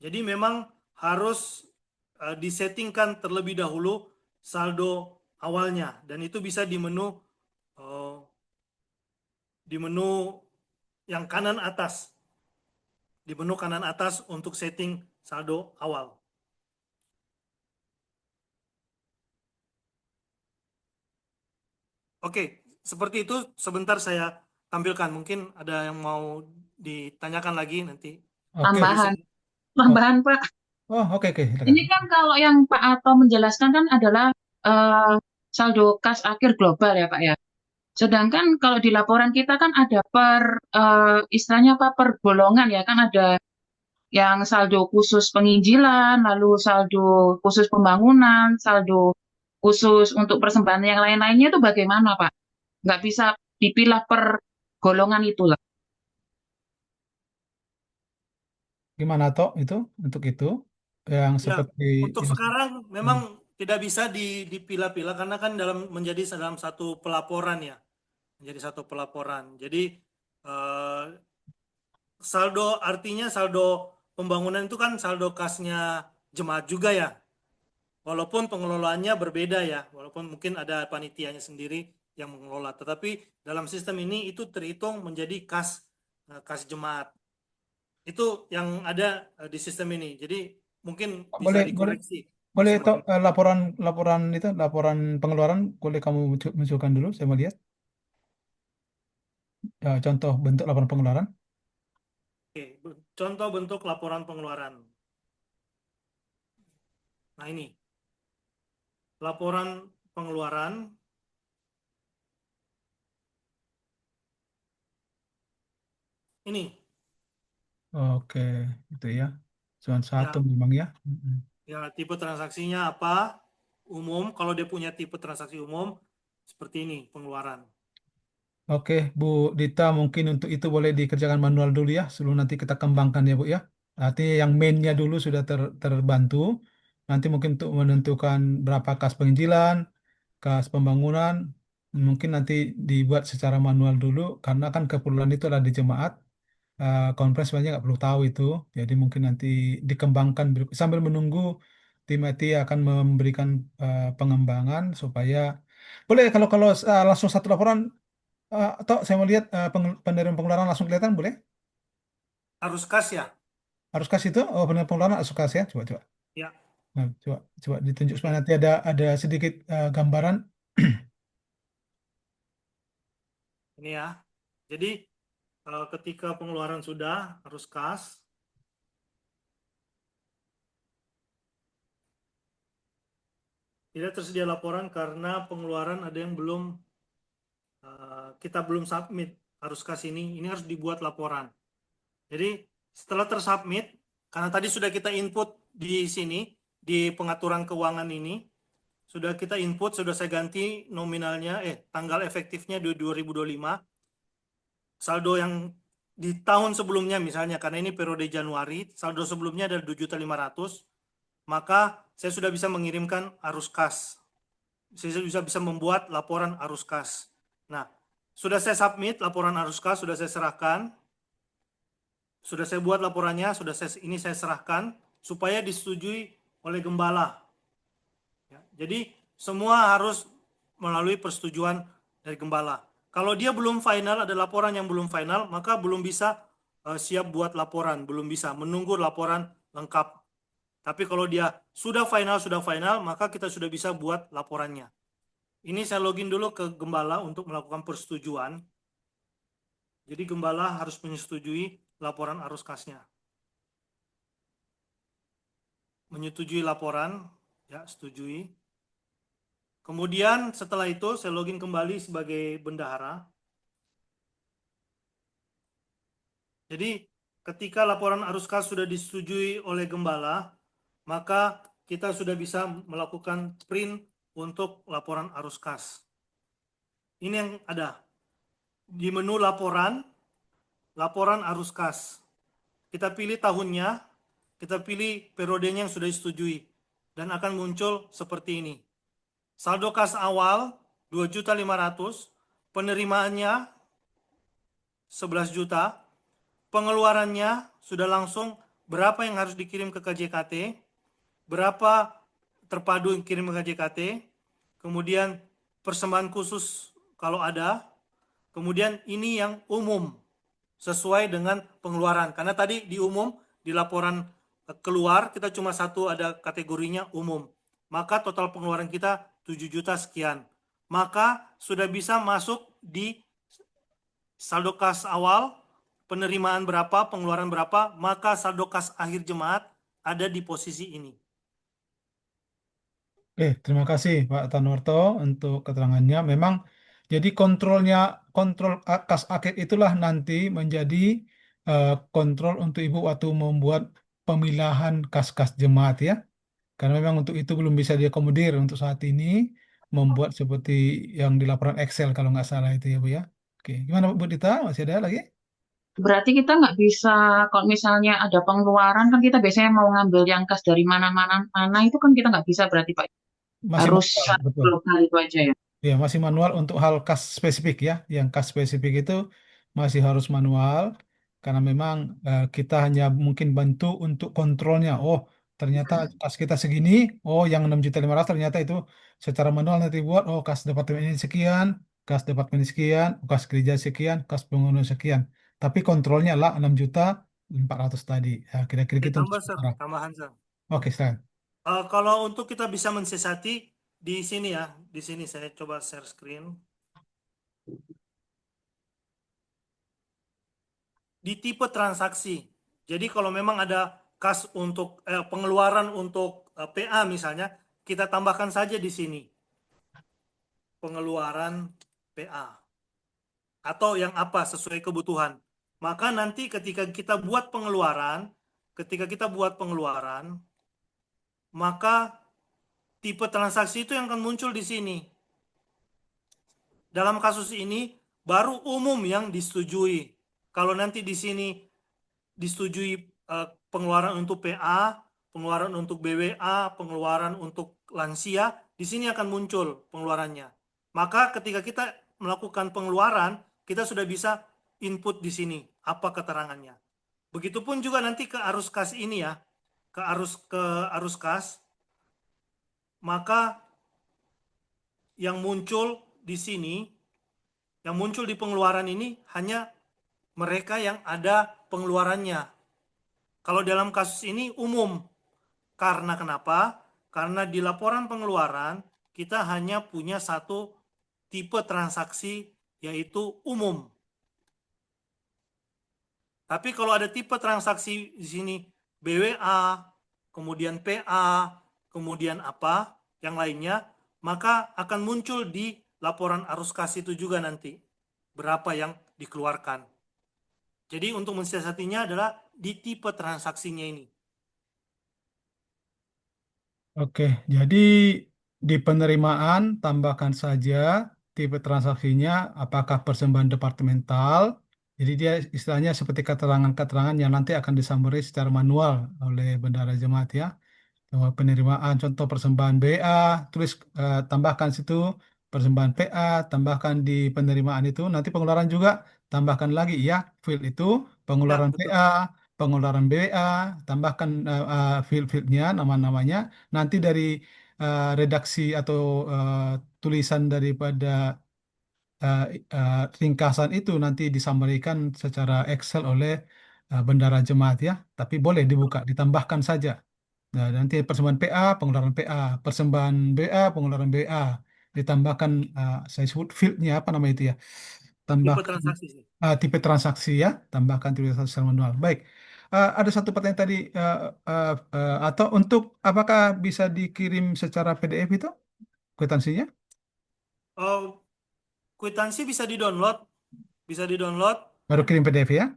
Jadi memang harus disettingkan terlebih dahulu saldo awalnya dan itu bisa di menu yang kanan atas. Di menu kanan atas untuk setting saldo awal. Oke, seperti itu sebentar saya tampilkan. Mungkin ada yang mau ditanyakan lagi nanti. Oke. Tambahan, tambahan Pak. Oh, oke, silakan. Ini kan kalau yang Pak Ato menjelaskan kan adalah saldo kas akhir global ya Pak ya. Sedangkan kalau di laporan kita kan ada per istilahnya apa per golongan ya, kan ada yang saldo khusus penginjilan, lalu saldo khusus pembangunan, saldo khusus untuk persembahan yang lain-lainnya itu bagaimana Pak? Nggak bisa dipilah per golongan itu lah. Gimana toh itu untuk itu yang Ya, seperti untuk sekarang memang tidak bisa dipilah-pilah karena kan menjadi dalam satu pelaporan ya. Menjadi satu pelaporan. Jadi saldo artinya saldo pembangunan itu kan saldo kasnya jemaat juga ya. Walaupun pengelolaannya berbeda ya, walaupun mungkin ada panitianya sendiri yang mengelola, tetapi dalam sistem ini itu terhitung menjadi kas jemaat. Itu yang ada di sistem ini. Jadi mungkin bisa dikoreksi. Boleh toh laporan pengeluaran boleh kamu munculkan dulu, saya mau lihat. Contoh bentuk laporan pengeluaran. Oke, contoh bentuk laporan pengeluaran. Nah ini, laporan pengeluaran. Ini. Oke, itu ya. Cuma satu memang ya. Ya, tipe transaksinya apa? Umum, kalau dia punya tipe transaksi umum, seperti ini pengeluaran. Oke, Bu Dita, mungkin untuk itu boleh dikerjakan manual dulu ya, sebelum nanti kita kembangkan ya Bu ya. Artinya yang mainnya dulu sudah terbantu. Nanti mungkin untuk menentukan berapa kas penginjilan, kas pembangunan, mungkin nanti dibuat secara manual dulu, karena kan keperluan itu adalah di jemaat. Konferensi banyak nggak perlu tahu itu. Jadi mungkin nanti dikembangkan sambil menunggu tim IT akan memberikan pengembangan supaya boleh kalau kalau langsung satu laporan atau saya mau lihat penerima pengeluaran langsung kelihatan boleh? Arus kas ya? Harus kasih itu? Oh, penerima pengeluaran harus kasih ya? Coba coba. Ya. Nah, coba ditunjuk supaya nanti ada sedikit gambaran. Ini ya. Jadi ketika pengeluaran sudah arus kas, tidak tersedia laporan karena pengeluaran ada yang belum kita belum submit arus kas ini harus dibuat laporan. Jadi setelah tersubmit, karena tadi sudah kita input di sini di pengaturan keuangan ini, sudah kita input, sudah saya ganti nominalnya, tanggal efektifnya di 2025. Saldo yang di tahun sebelumnya misalnya, karena ini periode Januari, saldo sebelumnya ada 7.500.000, maka saya sudah bisa mengirimkan arus kas. Saya bisa membuat laporan arus kas. Nah, sudah saya submit laporan arus kas, sudah saya serahkan. Sudah saya buat laporannya, ini saya serahkan supaya disetujui oleh gembala. Ya, jadi semua harus melalui persetujuan dari gembala. Kalau dia belum final, ada laporan yang belum final, maka belum bisa siap buat laporan, belum bisa menunggu laporan lengkap. Tapi kalau dia sudah final, maka kita sudah bisa buat laporannya. Ini saya login dulu ke gembala untuk melakukan persetujuan. Jadi gembala harus menyetujui laporan arus kasnya. Menyetujui laporan, ya setujui. Kemudian setelah itu saya login kembali sebagai bendahara. Jadi ketika laporan arus kas sudah disetujui oleh gembala, maka kita sudah bisa melakukan print untuk laporan arus kas. Ini yang ada di menu laporan arus kas. Kita pilih tahunnya, kita pilih periodenya yang sudah disetujui, dan akan muncul seperti ini. Saldo kas awal 2.500.000, penerimaannya 11 juta, pengeluarannya sudah langsung berapa yang harus dikirim ke KJKT, berapa terpadu yang kirim ke KJKT, kemudian persembahan khusus kalau ada, kemudian ini yang umum sesuai dengan pengeluaran. Karena tadi di umum, di laporan keluar kita cuma satu ada kategorinya umum. Maka total pengeluaran kita 7 juta sekian. Maka sudah bisa masuk di saldo kas awal, penerimaan berapa, pengeluaran berapa, maka saldo kas akhir jemaat ada di posisi ini. Terima kasih Pak Tanwarto untuk keterangannya. Memang jadi kontrol kas akhir itulah nanti menjadi kontrol untuk Ibu waktu membuat pemilahan kas-kas jemaat ya. Karena memang untuk itu belum bisa diakomodir untuk saat ini membuat seperti yang di laporan Excel kalau nggak salah itu ya Bu ya. Oke, gimana Bu Dita? Masih ada lagi? Berarti kita nggak bisa, kalau misalnya ada pengeluaran kan kita biasanya mau ngambil yang kas dari mana itu kan kita nggak bisa berarti Pak. Masih Harus manual, betul. lokal itu aja ya. Ya, masih manual untuk hal kas spesifik ya. Yang kas spesifik itu masih harus manual karena memang kita hanya mungkin bantu untuk kontrolnya. Oh, ternyata kas kita segini. Oh, yang 6.500.000 ternyata itu secara manual nanti buat. Oh, kas departemen ini sekian, kas departemen ini sekian, kas gereja sekian, kas pengguna sekian. Tapi kontrolnya lah 6.400.000 tadi. Ya, kira-kira gitu. Ditambah, tambahan, Sir. Oke, silakan. Kalau untuk kita bisa mensiasati di sini ya, di sini saya coba share screen. Di tipe transaksi. Jadi kalau memang ada kas untuk pengeluaran untuk PA misalnya, kita tambahkan saja di sini. Pengeluaran PA. Atau yang apa sesuai kebutuhan. Maka nanti ketika kita buat pengeluaran, maka tipe transaksi itu yang akan muncul di sini. Dalam kasus ini baru umum yang disetujui. Kalau nanti di sini disetujui pengeluaran untuk PA, pengeluaran untuk BWA, pengeluaran untuk lansia, di sini akan muncul pengeluarannya. Maka ketika kita melakukan pengeluaran, kita sudah bisa input di sini apa keterangannya. Begitupun juga nanti ke arus kas ini ya, ke arus kas, maka yang muncul di sini, yang muncul di pengeluaran ini hanya mereka yang ada pengeluarannya. Kalau dalam kasus ini umum. Karena kenapa? Karena di laporan pengeluaran kita hanya punya satu tipe transaksi, yaitu umum. Tapi kalau ada tipe transaksi di sini BWA, kemudian PA, kemudian apa yang lainnya, maka akan muncul di laporan arus kas itu juga nanti berapa yang dikeluarkan. Jadi untuk mensiasatinya adalah di tipe transaksinya ini. Oke, jadi di penerimaan tambahkan saja tipe transaksinya apakah persembahan departemental. Jadi dia istilahnya seperti keterangan-keterangan yang nanti akan disummary secara manual oleh bendahara jemaat ya. Bahwa penerimaan contoh persembahan BA, tulis tambahkan situ persembahan PA, tambahkan di penerimaan itu, nanti pengeluaran juga tambahkan lagi ya, field itu pengeluaran betul. PA, pengeluaran BA, tambahkan field-fieldnya, nama-namanya. Nanti dari redaksi atau tulisan daripada ringkasan itu nanti disampaikan secara Excel oleh bendahara jemaat ya, tapi boleh dibuka, ditambahkan saja. Nah, nanti persembahan PA, pengeluaran PA, persembahan BA, pengeluaran BA, ditambahkan saya sebut fieldnya apa namanya itu ya, Tipe tambahkan transaksi sih. tipe transaksi ya, tambahkan tipe transaksi secara manual. Baik, ada satu pertanyaan tadi, atau untuk apakah bisa dikirim secara PDF itu kwitansinya? Oh, kwitansi bisa di-download, Baru kirim PDF ya?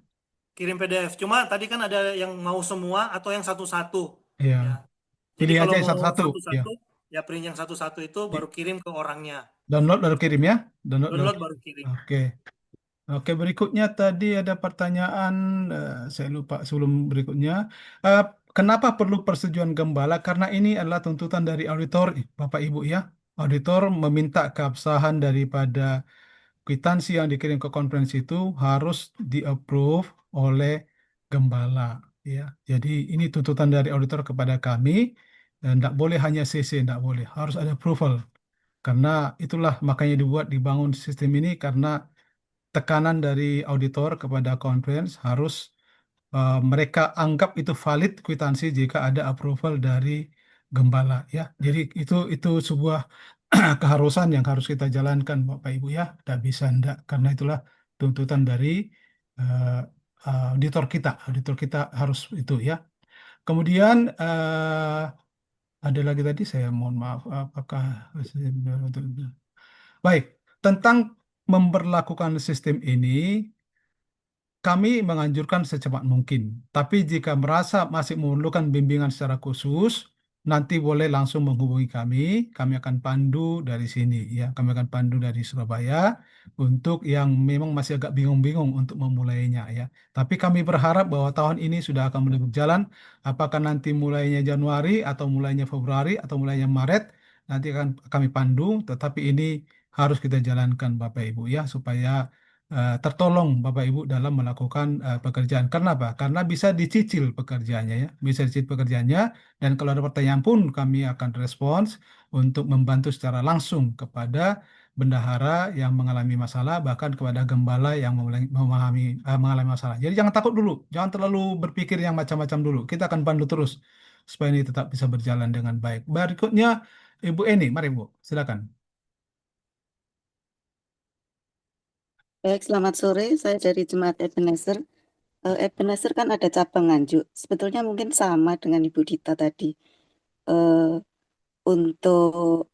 kirim PDF. Cuma tadi kan ada yang mau semua atau yang satu-satu. Iya. Ya. Jadi Pilih aja kalau yang mau satu-satu. Ya. satu-satu, ya print yang satu-satu itu baru kirim ke orangnya. Download baru kirim ya? Download baru kirim. Oke. Oke, berikutnya tadi ada pertanyaan, saya lupa sebelum berikutnya. Eh, Kenapa perlu persetujuan gembala? Karena ini adalah tuntutan dari auditor, Bapak Ibu ya. Auditor meminta keabsahan daripada kwitansi yang dikirim ke konferensi itu harus di-approve oleh gembala ya. Jadi ini tuntutan dari auditor kepada kami, dan tidak boleh hanya CC, tidak boleh, harus ada approval. Karena itulah makanya dibangun sistem ini, karena tekanan dari auditor kepada conference harus mereka anggap itu valid kwitansi jika ada approval dari gembala ya. Jadi itu sebuah keharusan yang harus kita jalankan Bapak Ibu ya. Tidak bisa enggak, karena itulah tuntutan dari eh, auditor kita. Auditor kita harus itu ya. Kemudian ada lagi tadi, saya mohon maaf, apakah baik, tentang memperlakukan sistem ini, kami menganjurkan secepat mungkin. Tapi jika merasa masih memerlukan bimbingan secara khusus, nanti boleh langsung menghubungi kami. Kami akan pandu dari sini, ya. Kami akan pandu dari Surabaya untuk yang memang masih agak bingung-bingung untuk memulainya, ya. Tapi kami berharap bahwa tahun ini sudah akan mulai berjalan. Apakah nanti mulainya Januari atau mulainya Februari atau mulainya Maret, nanti akan kami pandu. Tetapi ini harus kita jalankan, Bapak Ibu, ya, supaya tertolong Bapak Ibu dalam melakukan pekerjaan. Karena apa? Karena bisa dicicil pekerjaannya ya, bisa dicicil pekerjaannya, dan kalau ada pertanyaan pun kami akan respons untuk membantu secara langsung kepada bendahara yang mengalami masalah, bahkan kepada gembala yang mengalami masalah. Jadi jangan takut dulu, jangan terlalu berpikir yang macam-macam dulu. Kita akan bantu terus supaya ini tetap bisa berjalan dengan baik. Berikutnya Ibu Eni, mari Bu, silakan. Baik, selamat sore. Saya dari Jemaat Ebenezer. Ebenezer kan ada cabang Nganjuk. Sebetulnya mungkin sama dengan Ibu Dita tadi. Untuk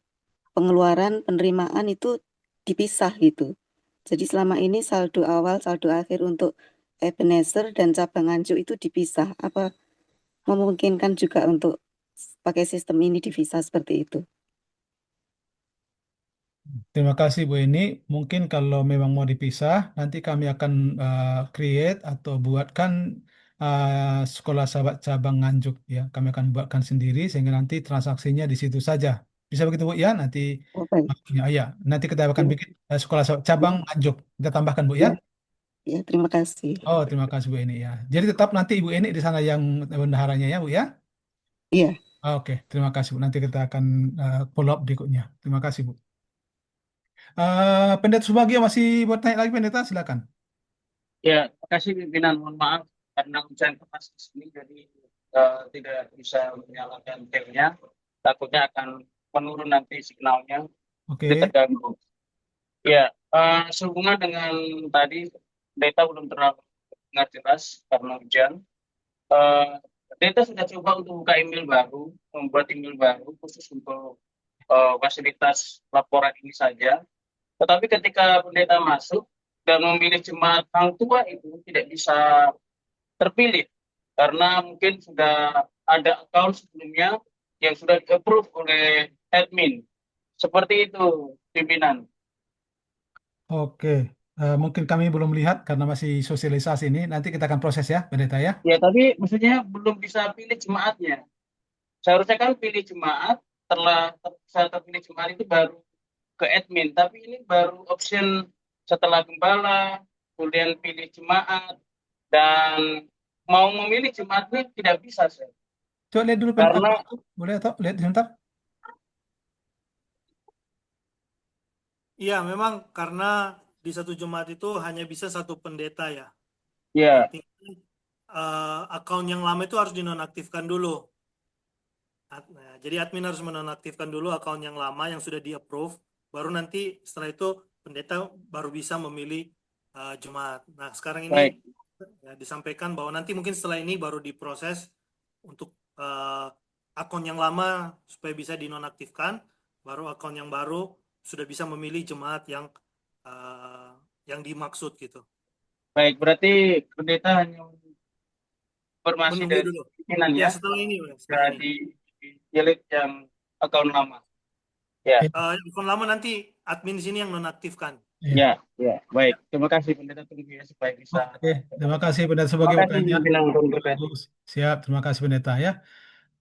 pengeluaran, penerimaan itu dipisah gitu. Jadi selama ini saldo awal, saldo akhir untuk Ebenezer dan cabang Nganjuk itu dipisah. Apa memungkinkan juga untuk pakai sistem ini dipisah seperti itu? Terima kasih Bu Eni. Mungkin kalau memang mau dipisah, nanti kami akan create atau buatkan Sekolah Sahabat Cabang Nganjuk ya. Kami akan buatkan sendiri sehingga nanti transaksinya di situ saja. Bisa begitu Bu ya? Nanti Oh, baik. ya, nanti kita akan Ya, bikin Sekolah Sahabat Cabang Nganjuk. Kita tambahkan Bu ya. ya, ya, terima kasih. Oh, terima kasih Bu Eni ya. Jadi tetap nanti Ibu Eni di sana yang bendaharanya ya Bu ya. Iya. Oke, terima kasih Bu. Nanti kita akan follow up berikutnya. Terima kasih Bu. Pendeta Subagio masih buat tanya lagi Pendeta, silakan. Ya, terima kasih pimpinan. Mohon maaf karena hujan keras di sini, jadi tidak bisa menyalakan camnya. Takutnya akan menurun nanti signalnya, Oke. jadi terganggu. Ya, sehubungan dengan tadi, data belum terlalu dengar jelas karena hujan. Data sudah coba untuk buka email baru, membuat email baru khusus untuk fasilitas laporan ini saja. Tetapi ketika pendeta masuk dan memilih jemaat hang tua itu tidak bisa terpilih karena mungkin sudah ada account sebelumnya yang sudah di-approve oleh admin. Seperti itu, pimpinan. Oke. Mungkin kami belum lihat karena masih sosialisasi ini. Nanti kita akan proses ya, Pendeta ya. Ya, tapi maksudnya belum bisa pilih jemaatnya. Seharusnya kan pilih jemaat, setelah saya terpilih jemaat itu baru ke admin. Tapi ini baru option setelah gembala, kemudian pilih jemaat, dan mau memilih jemaatnya tidak bisa, saya. Coba lihat dulu Karena boleh atau lihat sebentar. Iya, memang karena di satu jemaat itu hanya bisa satu pendeta ya. ya, Artinya akun yang lama itu harus dinonaktifkan dulu. Nah, jadi admin harus menonaktifkan dulu akun yang lama yang sudah di-approve, baru nanti setelah itu pendeta baru bisa memilih jemaat. Nah, sekarang ini baik. ya, disampaikan bahwa nanti mungkin setelah ini baru diproses untuk akun yang lama supaya bisa dinonaktifkan, baru akun yang baru sudah bisa memilih jemaat yang dimaksud gitu. Baik, berarti pendeta hanya informasi Menunggu dari dulu. pimpinan Ya, ya, setelah ini, sudah di-delete yang akun lama. Ya, akun lama nanti admin di sini yang nonaktifkan. ya, ya. Baik. Terima kasih pendeta, tunggu ya supaya bisa. Oke, terima kasih Pendeta sebagai Terima kasih bertanya. pimpinan untuk bertanya. Bagus. Siap, terima kasih Pendeta ya.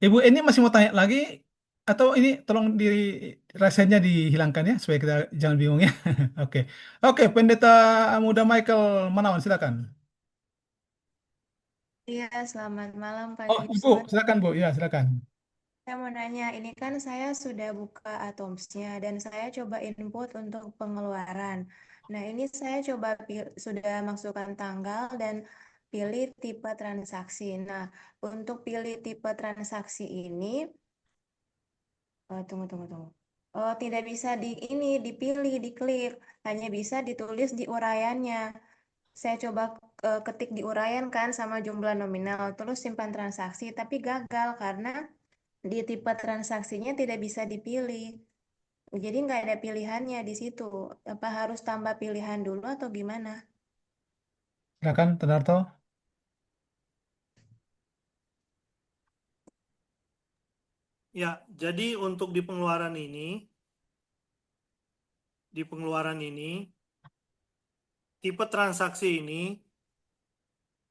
Ibu ini masih mau tanya lagi atau ini tolong di rasanya dihilangkan ya supaya kita jangan bingung ya. Oke. Oke, Pendeta Muda Michael Manawan silakan. Iya, selamat malam Pak Oh, Ibu, Gibson. silakan Bu. Ya, silakan. Saya mau nanya, ini kan saya sudah buka Atomsnya dan saya coba input untuk pengeluaran. Nah, ini saya coba sudah masukkan tanggal dan pilih tipe transaksi. Nah, untuk pilih tipe transaksi ini, tunggu. Oh, tidak bisa dipilih, diklik. Hanya bisa ditulis di uraiannya. Saya coba ketik di uraian kan sama jumlah nominal, terus simpan transaksi, tapi gagal karena di tipe transaksinya tidak bisa dipilih. Jadi nggak ada pilihannya di situ. Apa harus tambah pilihan dulu atau gimana? Silakan, Tenarto. Ya, jadi untuk di pengeluaran ini, tipe transaksi ini,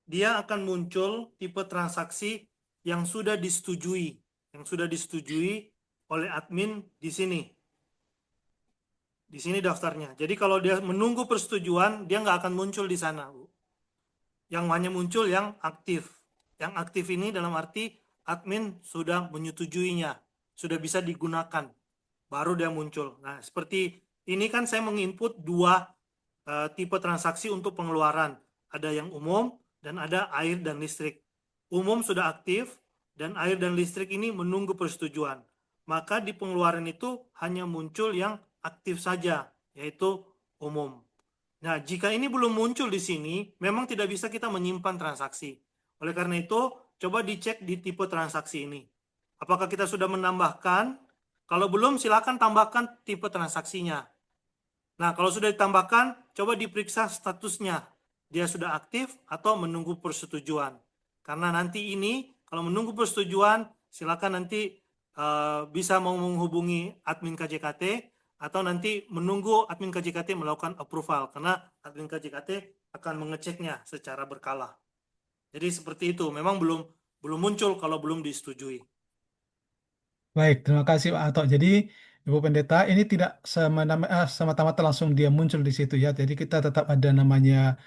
dia akan muncul tipe transaksi yang sudah disetujui oleh admin di sini. Di sini daftarnya. Jadi kalau dia menunggu persetujuan, dia nggak akan muncul di sana, Bu. Yang hanya muncul yang aktif. Yang aktif ini dalam arti admin sudah menyetujuinya, sudah bisa digunakan, baru dia muncul. Nah, seperti ini kan saya menginput dua tipe transaksi untuk pengeluaran. Ada yang umum dan ada air dan listrik. Umum sudah aktif dan air dan listrik ini menunggu persetujuan. Maka di pengeluaran itu hanya muncul yang aktif saja, yaitu umum. Nah, jika ini belum muncul di sini, memang tidak bisa kita menyimpan transaksi. Oleh karena itu, coba dicek di tipe transaksi ini. Apakah kita sudah menambahkan? Kalau belum, silakan tambahkan tipe transaksinya. Nah, kalau sudah ditambahkan, coba diperiksa statusnya. Dia sudah aktif atau menunggu persetujuan. Karena nanti ini, kalau menunggu persetujuan, silakan nanti bisa mau menghubungi admin KJKT, atau nanti menunggu admin KJKT melakukan approval. Karena admin KJKT akan mengeceknya secara berkala. Jadi seperti itu. Memang belum belum muncul kalau belum disetujui. Baik, terima kasih Pak Ato. Jadi Ibu Pendeta, ini tidak semata-mata langsung dia muncul di situ ya. Jadi kita tetap ada namanya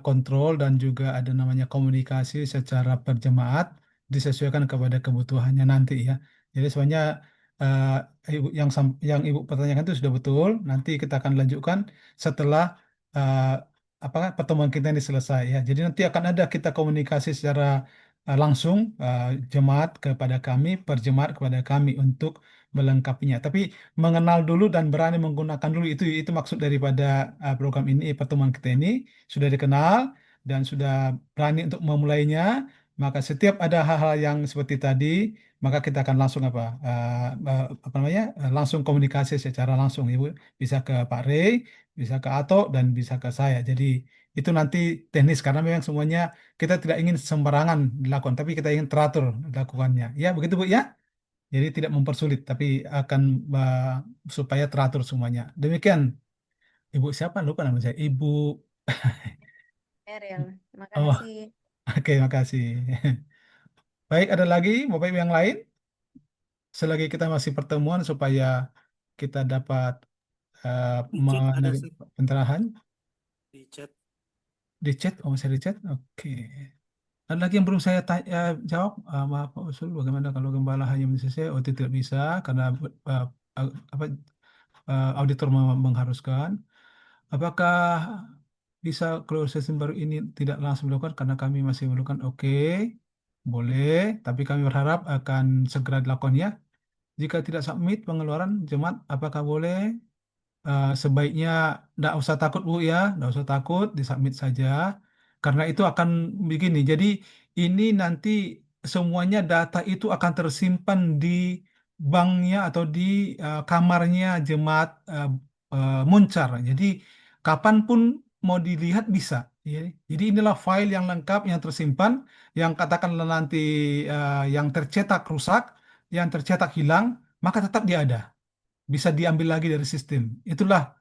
kontrol dan juga ada namanya komunikasi secara berjemaat disesuaikan kepada kebutuhannya nanti ya. Jadi sebenarnya Ibu yang Ibu pertanyakan itu sudah betul. Nanti kita akan lanjutkan setelah eh, pertemuan kita ini selesai ya. Jadi nanti akan ada kita komunikasi secara langsung jemaat kepada kami, perjemaat kepada kami untuk melengkapinya. Tapi mengenal dulu dan berani menggunakan dulu itu maksud daripada program ini, pertemuan kita ini sudah dikenal dan sudah berani untuk memulainya. Maka setiap ada hal-hal yang seperti tadi, maka kita akan langsung langsung komunikasi secara langsung, Ibu. Bisa ke Pak Rey, bisa ke Ato dan bisa ke saya. Jadi itu nanti teknis karena memang semuanya kita tidak ingin sembarangan dilakukan, tapi kita ingin teratur dilakukannya. Ya, begitu Bu ya. Jadi tidak mempersulit, tapi akan supaya teratur semuanya. Demikian, Ibu siapa? Lupa nama saya. Ibu. Eril, terima Oh, kasih. oke, makasih. Baik, ada lagi Bapak Ibu yang lain? Selagi kita masih pertemuan supaya kita dapat Di chat ada menarik sih, pencerahan di chat. di chat. Oh, masih di chat? Oke. Ada lagi yang belum saya jawab. Maaf Pak Usul, bagaimana kalau gembala hanya selesai? Oh, itu tidak bisa karena uh, uh, apa auditor mengharuskan. Apakah bisa closed session baru ini tidak langsung dilakukan karena kami masih memerlukan? Oke, boleh. Tapi kami berharap akan segera dilakukan ya. Jika tidak submit pengeluaran jemaat, apakah boleh? Sebaiknya tidak usah takut Bu ya, tidak usah takut, disubmit saja. Karena itu akan begini. Jadi ini nanti semuanya data itu akan tersimpan di banknya atau di kamarnya jemaat Muncar. Jadi kapanpun mau dilihat bisa. Ya. Jadi inilah file yang lengkap yang tersimpan, yang katakanlah nanti yang tercetak rusak, yang tercetak hilang, maka tetap dia ada bisa diambil lagi dari sistem. Itulah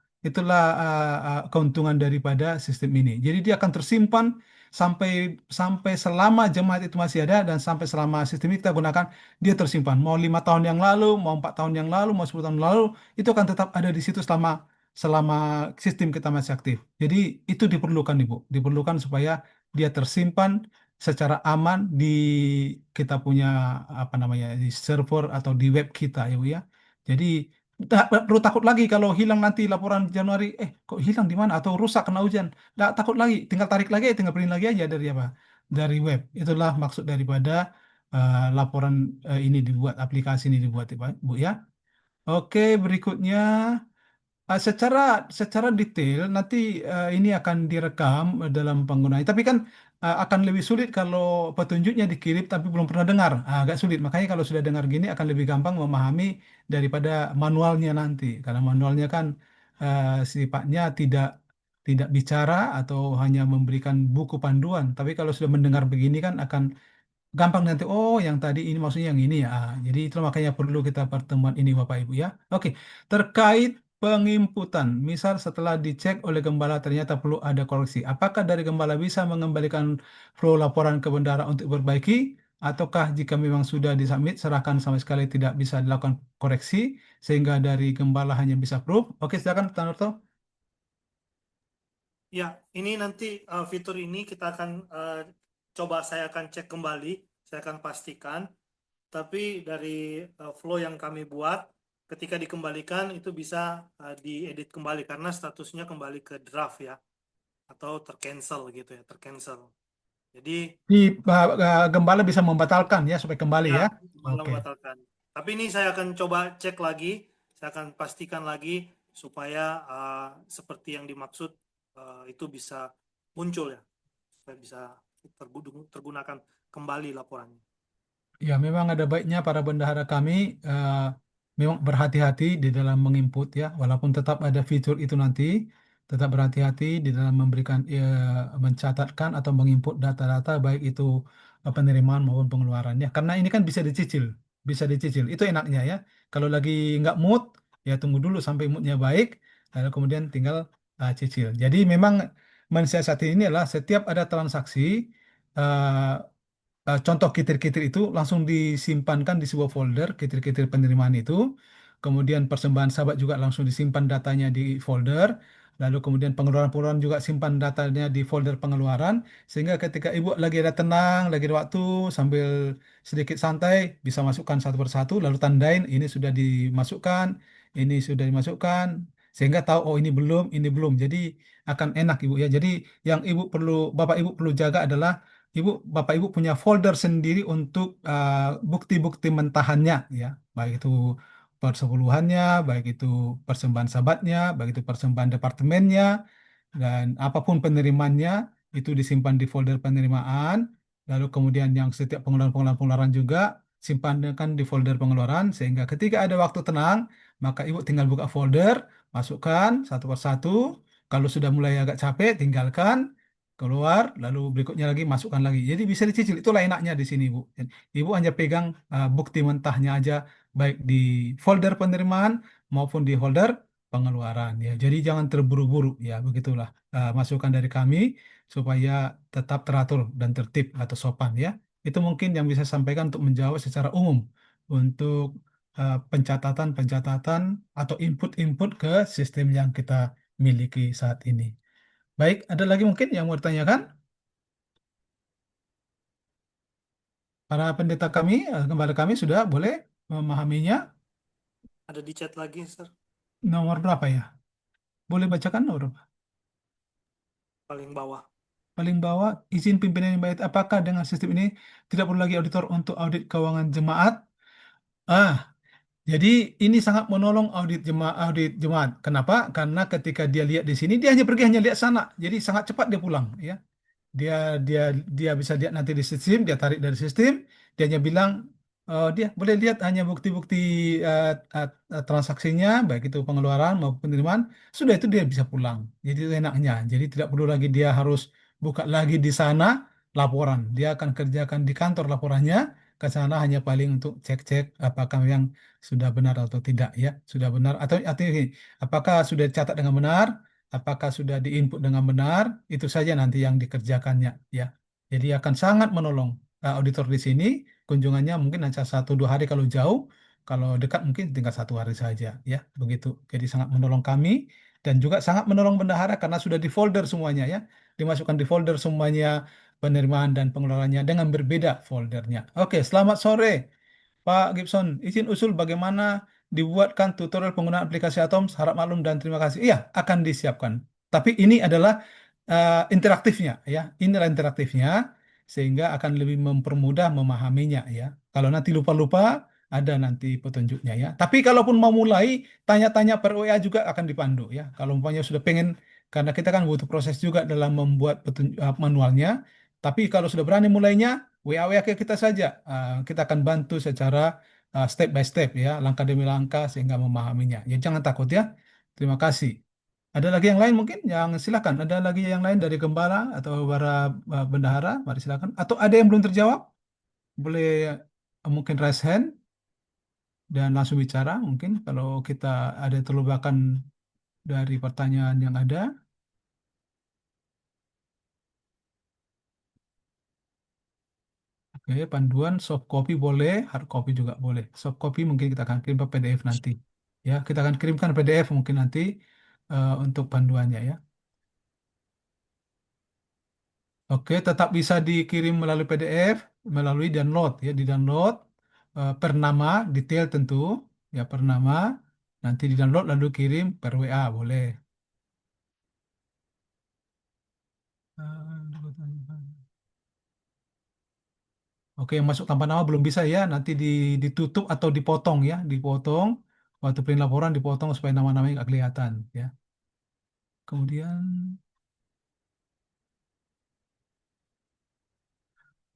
keuntungan daripada sistem ini. Jadi dia akan tersimpan sampai sampai selama jemaat itu masih ada dan sampai selama sistem ini kita gunakan dia tersimpan. Mau 5 tahun yang lalu, mau 4 tahun yang lalu, mau 10 tahun yang lalu, itu akan tetap ada di situ selama selama sistem kita masih aktif. Jadi itu diperlukan Ibu, diperlukan supaya dia tersimpan secara aman di kita punya di server atau di web kita ya Bu ya. Jadi nggak perlu takut lagi kalau hilang nanti laporan Januari, kok hilang di mana atau rusak kena hujan. Nggak takut lagi, tinggal tarik lagi, tinggal print lagi aja dari apa? Dari web. Itulah maksud daripada laporan ini dibuat, aplikasi ini dibuat, Bu ya. Oke, berikutnya secara secara detail nanti ini akan direkam dalam penggunaan. Tapi kan akan lebih sulit kalau petunjuknya dikirim tapi belum pernah dengar. Agak sulit. Makanya kalau sudah dengar gini akan lebih gampang memahami daripada manualnya nanti. Karena manualnya kan sifatnya tidak tidak bicara atau hanya memberikan buku panduan. Tapi kalau sudah mendengar begini kan akan gampang nanti, oh yang tadi ini maksudnya yang ini ya. Jadi itu makanya perlu kita pertemuan ini Bapak Ibu ya. Oke, terkait penginputan, misal setelah dicek oleh gembala ternyata perlu ada koreksi. Apakah dari gembala bisa mengembalikan flow laporan ke bendara untuk diperbaiki? Ataukah jika memang sudah disubmit, serahkan sama sekali tidak bisa dilakukan koreksi, sehingga dari gembala hanya bisa proof? Oke, silakan Pak Nurto. Ya, ini nanti fitur ini kita akan coba, saya akan cek kembali, saya akan pastikan. Tapi dari flow yang kami buat, ketika dikembalikan itu bisa diedit kembali karena statusnya kembali ke draft ya, atau tercancel gitu ya, tercancel. Jadi Gembala bisa membatalkan ya supaya kembali ya. malah Oke. membatalkan. Tapi ini saya akan coba cek lagi, saya akan pastikan lagi supaya seperti yang dimaksud itu bisa muncul ya, supaya bisa tergunakan kembali laporannya. Ya, memang ada baiknya para bendahara kami memang berhati-hati di dalam menginput ya, walaupun tetap ada fitur itu nanti, tetap berhati-hati di dalam memberikan mencatatkan atau menginput data-data baik itu penerimaan maupun pengeluarannya. Karena ini kan bisa dicicil. Itu enaknya ya. Kalau lagi nggak mood, ya tunggu dulu sampai moodnya baik, lalu kemudian tinggal cicil. Jadi memang mensiasati ini adalah setiap ada transaksi eh, contoh kitir-kitir itu langsung disimpankan di sebuah folder kitir-kitir penerimaan itu. Kemudian persembahan sahabat juga langsung disimpan datanya di folder. Lalu kemudian pengeluaran-pengeluaran juga simpan datanya di folder pengeluaran. Sehingga ketika ibu lagi ada tenang, lagi ada waktu, sambil sedikit santai, bisa masukkan satu persatu, lalu tandain ini sudah dimasukkan, ini sudah dimasukkan. Sehingga tahu, oh ini belum, ini belum. Jadi akan enak ibu ya. Jadi yang bapak ibu perlu jaga adalah Bapak Ibu punya folder sendiri untuk bukti-bukti mentahannya ya, baik itu persepuluhannya, baik itu persembahan sahabatnya, baik itu persembahan departemennya, dan apapun penerimaannya itu disimpan di folder penerimaan. Lalu kemudian yang setiap pengeluaran-pengeluaran juga simpankan di folder pengeluaran sehingga ketika ada waktu tenang, maka Ibu tinggal buka folder, masukkan satu persatu. Kalau sudah mulai agak capek, tinggalkan keluar, lalu berikutnya lagi masukkan lagi. Jadi bisa dicicil. Itulah enaknya di sini, Bu. Ibu hanya pegang bukti mentahnya aja, baik di folder penerimaan maupun di folder pengeluaran. Ya, jadi jangan terburu-buru. Ya, begitulah masukan dari kami supaya tetap teratur dan tertib atau sopan. Ya, itu mungkin yang bisa saya sampaikan untuk menjawab secara umum untuk pencatatan-pencatatan atau input-input ke sistem yang kita miliki saat ini. Baik, ada lagi mungkin yang mau ditanyakan? Para pendeta kami, gembala kami sudah boleh memahaminya. Ada di chat lagi, Sir. Nomor berapa ya? Boleh bacakan nomor berapa? Paling bawah. Paling bawah, izin pimpinan yang baik. Apakah dengan sistem ini tidak perlu lagi auditor untuk audit keuangan jemaat? Jadi ini sangat menolong audit jemaat. Kenapa? Karena ketika dia lihat di sini, dia hanya lihat sana. Jadi sangat cepat dia pulang, ya. Dia dia dia bisa lihat nanti di sistem, dia tarik dari sistem, dia hanya bilang dia boleh lihat hanya bukti-bukti transaksinya, baik itu pengeluaran maupun penerimaan, sudah itu dia bisa pulang. Jadi itu enaknya. Jadi tidak perlu lagi dia harus buka lagi di sana laporan. Dia akan kerjakan di kantor laporannya, ke sana hanya paling untuk cek-cek apakah yang sudah benar atau tidak ya, sudah benar atau artinya gini, apakah sudah dicatat dengan benar, apakah sudah diinput dengan benar, itu saja nanti yang dikerjakannya ya. Jadi akan sangat menolong auditor di sini, kunjungannya mungkin hanya 1-2 hari kalau jauh, kalau dekat mungkin tinggal 1 hari saja ya, begitu. Jadi sangat menolong kami dan juga sangat menolong bendahara karena sudah di folder semuanya ya, dimasukkan di folder semuanya penerimaan dan pengeluarannya dengan berbeda foldernya. Oke, selamat sore. Pak Gibson, izin usul bagaimana dibuatkan tutorial penggunaan aplikasi Atoms, harap maklum dan terima kasih. Iya, akan disiapkan. Tapi ini adalah interaktifnya ya. Inilah interaktifnya sehingga akan lebih mempermudah memahaminya ya. Kalau nanti lupa-lupa ada nanti petunjuknya ya. Tapi kalaupun mau mulai tanya-tanya per WA juga akan dipandu ya. Kalau umpamanya sudah pengen karena kita kan butuh proses juga dalam membuat manualnya. Tapi kalau sudah berani mulainya WA ke kita saja. Kita akan bantu secara step by step ya, langkah demi langkah sehingga memahaminya. Ya jangan takut ya. Terima kasih. Ada lagi yang lain mungkin? Yang silakan. Ada lagi yang lain dari gembala atau para bendahara? Mari silakan. Atau ada yang belum terjawab? Boleh mungkin raise hand dan langsung bicara. Mungkin kalau kita ada terlupakan dari pertanyaan yang ada. Oke, panduan soft copy boleh, hard copy juga boleh. Soft copy mungkin kita akan kirim ke PDF nanti. Ya, kita akan kirimkan PDF mungkin nanti untuk panduannya ya. Oke, tetap bisa dikirim melalui PDF, melalui download ya, di download per nama, detail tentu ya per nama. Nanti di download lalu kirim per WA boleh. Oke, yang masuk tanpa nama belum bisa ya. Nanti ditutup atau dipotong ya, dipotong. Waktu print laporan dipotong supaya nama-namanya nggak kelihatan ya. Kemudian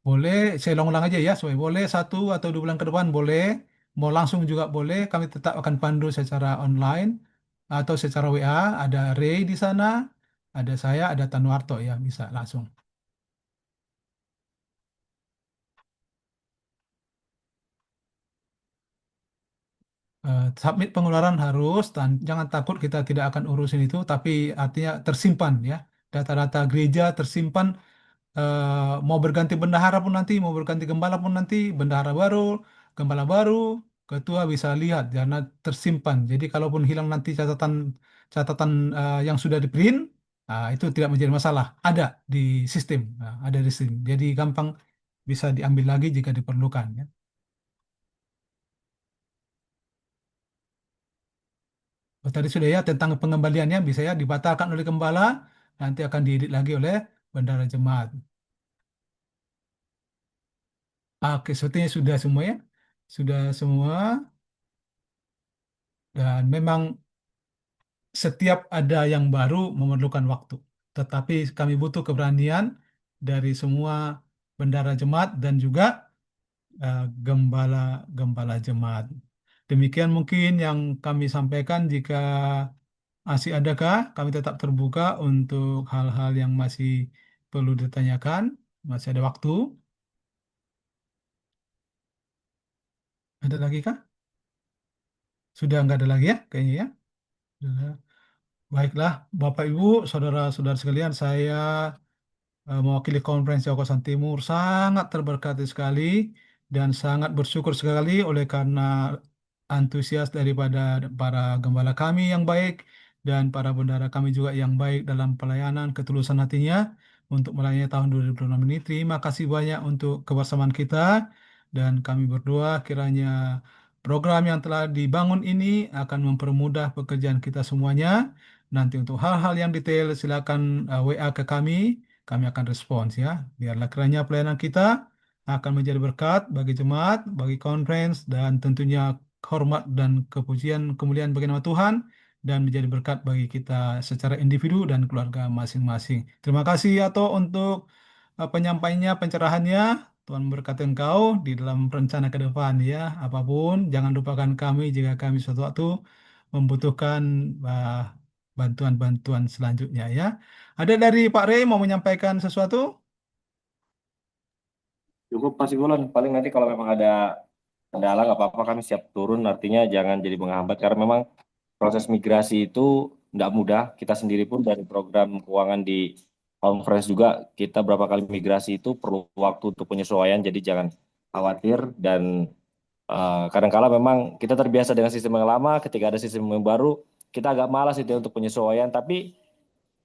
boleh, saya ulang-ulang aja ya, supaya boleh 1 atau 2 bulan ke depan boleh, mau langsung juga boleh. Kami tetap akan pandu secara online atau secara WA. Ada Ray di sana, ada saya, ada Tanuarto ya, bisa langsung. Submit pengeluaran harus, jangan takut kita tidak akan urusin itu, tapi artinya tersimpan ya. Data-data gereja tersimpan mau berganti bendahara pun nanti, mau berganti gembala pun nanti, bendahara baru, gembala baru, ketua bisa lihat karena tersimpan. Jadi kalaupun hilang nanti catatan catatan yang sudah di print, itu tidak menjadi masalah. Ada di sistem, ada di sistem. Jadi gampang bisa diambil lagi jika diperlukan. Ya. Oh, tadi sudah ya tentang pengembaliannya bisa ya dibatalkan oleh gembala, nanti akan diedit lagi oleh bendahara jemaat. Oke, sepertinya sudah semua ya. Sudah semua. Dan memang setiap ada yang baru memerlukan waktu. Tetapi kami butuh keberanian dari semua bendahara jemaat dan juga gembala-gembala jemaat. Demikian mungkin yang kami sampaikan. Jika masih adakah, kami tetap terbuka untuk hal-hal yang masih perlu ditanyakan. Masih ada waktu. Ada lagi kah? Sudah nggak ada lagi ya, kayaknya ya. Sudah. Baiklah, Bapak Ibu, saudara-saudara sekalian, saya mewakili Konferensi Kawasan Timur sangat terberkati sekali dan sangat bersyukur sekali oleh karena antusias daripada para gembala kami yang baik dan para bendahara kami juga yang baik dalam pelayanan ketulusan hatinya untuk melayani tahun 2026 ini. Terima kasih banyak untuk kebersamaan kita dan kami berdoa kiranya program yang telah dibangun ini akan mempermudah pekerjaan kita semuanya. Nanti untuk hal-hal yang detail silakan WA ke kami akan respons ya. Biarlah kiranya pelayanan kita akan menjadi berkat bagi jemaat, bagi conference, dan tentunya hormat dan kepujian kemuliaan bagi nama Tuhan, dan menjadi berkat bagi kita secara individu dan keluarga masing-masing. Terima kasih Ato untuk penyampaiannya, pencerahannya. Tuhan memberkati engkau di dalam rencana ke depan ya. Apapun, jangan lupakan kami jika kami suatu waktu membutuhkan bantuan-bantuan selanjutnya ya. Ada dari Pak Rey mau menyampaikan sesuatu? Cukup Pak Sigulan, paling nanti kalau memang ada kendala nggak apa-apa kami siap turun, artinya jangan jadi menghambat karena memang proses migrasi itu nggak mudah. Kita sendiri pun dari program keuangan di conference juga kita berapa kali migrasi itu perlu waktu untuk penyesuaian, jadi jangan khawatir dan kadang-kala memang kita terbiasa dengan sistem yang lama, ketika ada sistem yang baru kita agak malas itu ya untuk penyesuaian, tapi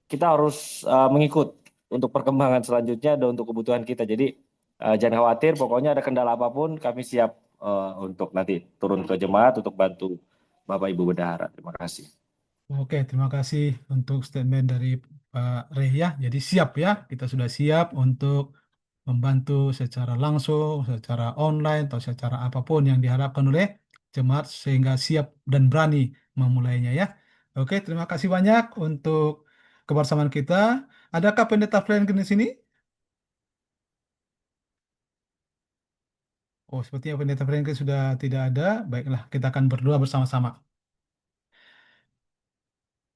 kita harus mengikut untuk perkembangan selanjutnya dan untuk kebutuhan kita. Jadi jangan khawatir, pokoknya ada kendala apapun kami siap untuk nanti turun ke jemaat untuk bantu Bapak Ibu Bendahara. Terima kasih. Oke, terima kasih untuk statement dari Pak Rey ya. Jadi siap ya, kita sudah siap untuk membantu secara langsung, secara online, atau secara apapun yang diharapkan oleh jemaat sehingga siap dan berani memulainya ya. Oke, terima kasih banyak untuk kebersamaan kita. Adakah pendeta Franklin di sini? Oh, sepertinya pendeta Franklin sudah tidak ada. Baiklah, kita akan berdoa bersama-sama.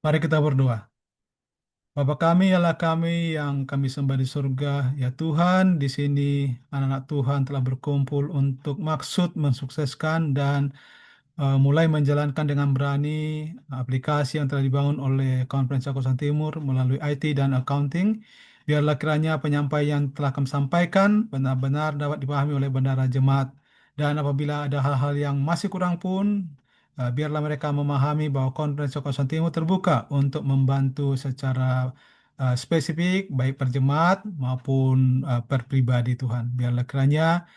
Mari kita berdoa. Bapa kami ialah kami yang kami sembah di surga. Ya Tuhan, di sini anak-anak Tuhan telah berkumpul untuk maksud mensukseskan dan mulai menjalankan dengan berani aplikasi yang telah dibangun oleh Konferensi Kawasan Timur melalui IT dan accounting. Biarlah kiranya penyampaian yang telah kami sampaikan benar-benar dapat dipahami oleh bendahara jemaat. Dan apabila ada hal-hal yang masih kurang pun, biarlah mereka memahami bahwa Konferensi Kawasan Timur terbuka untuk membantu secara spesifik, baik per jemaat maupun per pribadi Tuhan. Biarlah kiranya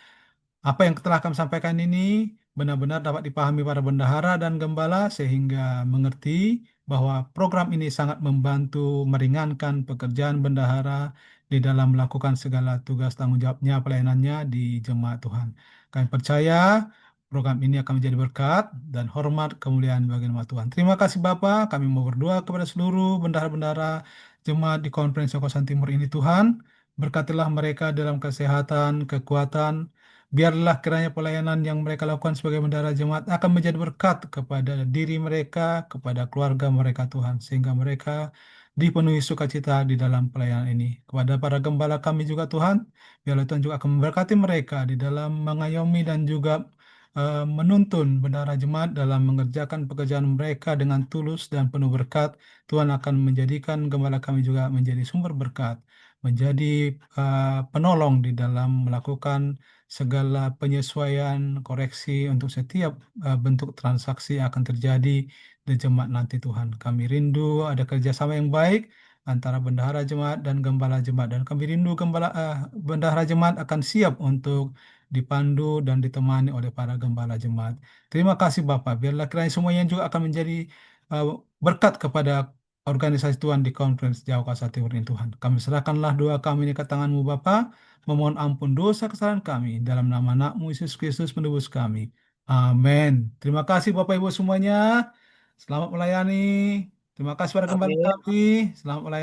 apa yang telah kami sampaikan ini benar-benar dapat dipahami para bendahara dan gembala sehingga mengerti bahwa program ini sangat membantu meringankan pekerjaan bendahara di dalam melakukan segala tugas tanggung jawabnya, pelayanannya di jemaat Tuhan. Kami percaya program ini akan menjadi berkat dan hormat kemuliaan bagi nama Tuhan. Terima kasih Bapak, kami mau berdoa kepada seluruh bendahara-bendahara jemaat di Konferensi Kawasan Timur ini Tuhan. Berkatilah mereka dalam kesehatan, kekuatan. Biarlah kiranya pelayanan yang mereka lakukan sebagai bendahara jemaat akan menjadi berkat kepada diri mereka, kepada keluarga mereka Tuhan. Sehingga mereka dipenuhi sukacita di dalam pelayanan ini. Kepada para gembala kami juga Tuhan, biarlah Tuhan juga akan memberkati mereka di dalam mengayomi dan juga menuntun bendahara jemaat dalam mengerjakan pekerjaan mereka dengan tulus dan penuh berkat. Tuhan akan menjadikan gembala kami juga menjadi sumber berkat, menjadi penolong di dalam melakukan segala penyesuaian, koreksi untuk setiap bentuk transaksi yang akan terjadi di jemaat nanti Tuhan. Kami rindu ada kerjasama yang baik antara bendahara jemaat dan gembala jemaat, dan kami rindu bendahara jemaat akan siap untuk dipandu dan ditemani oleh para gembala jemaat. Terima kasih Bapak. Biarlah kiranya semuanya juga akan menjadi berkat kepada organisasi Tuhan di Conference Jawa Kasar Timur ini Tuhan. Kami serahkanlah doa kami ini ke tangan-Mu Bapa, memohon ampun dosa kesalahan kami dalam nama anak-Mu Yesus Kristus penebus kami. Amin. Terima kasih Bapak Ibu semuanya. Selamat melayani. Terima kasih para gembala Amin. kami. Selamat melayani.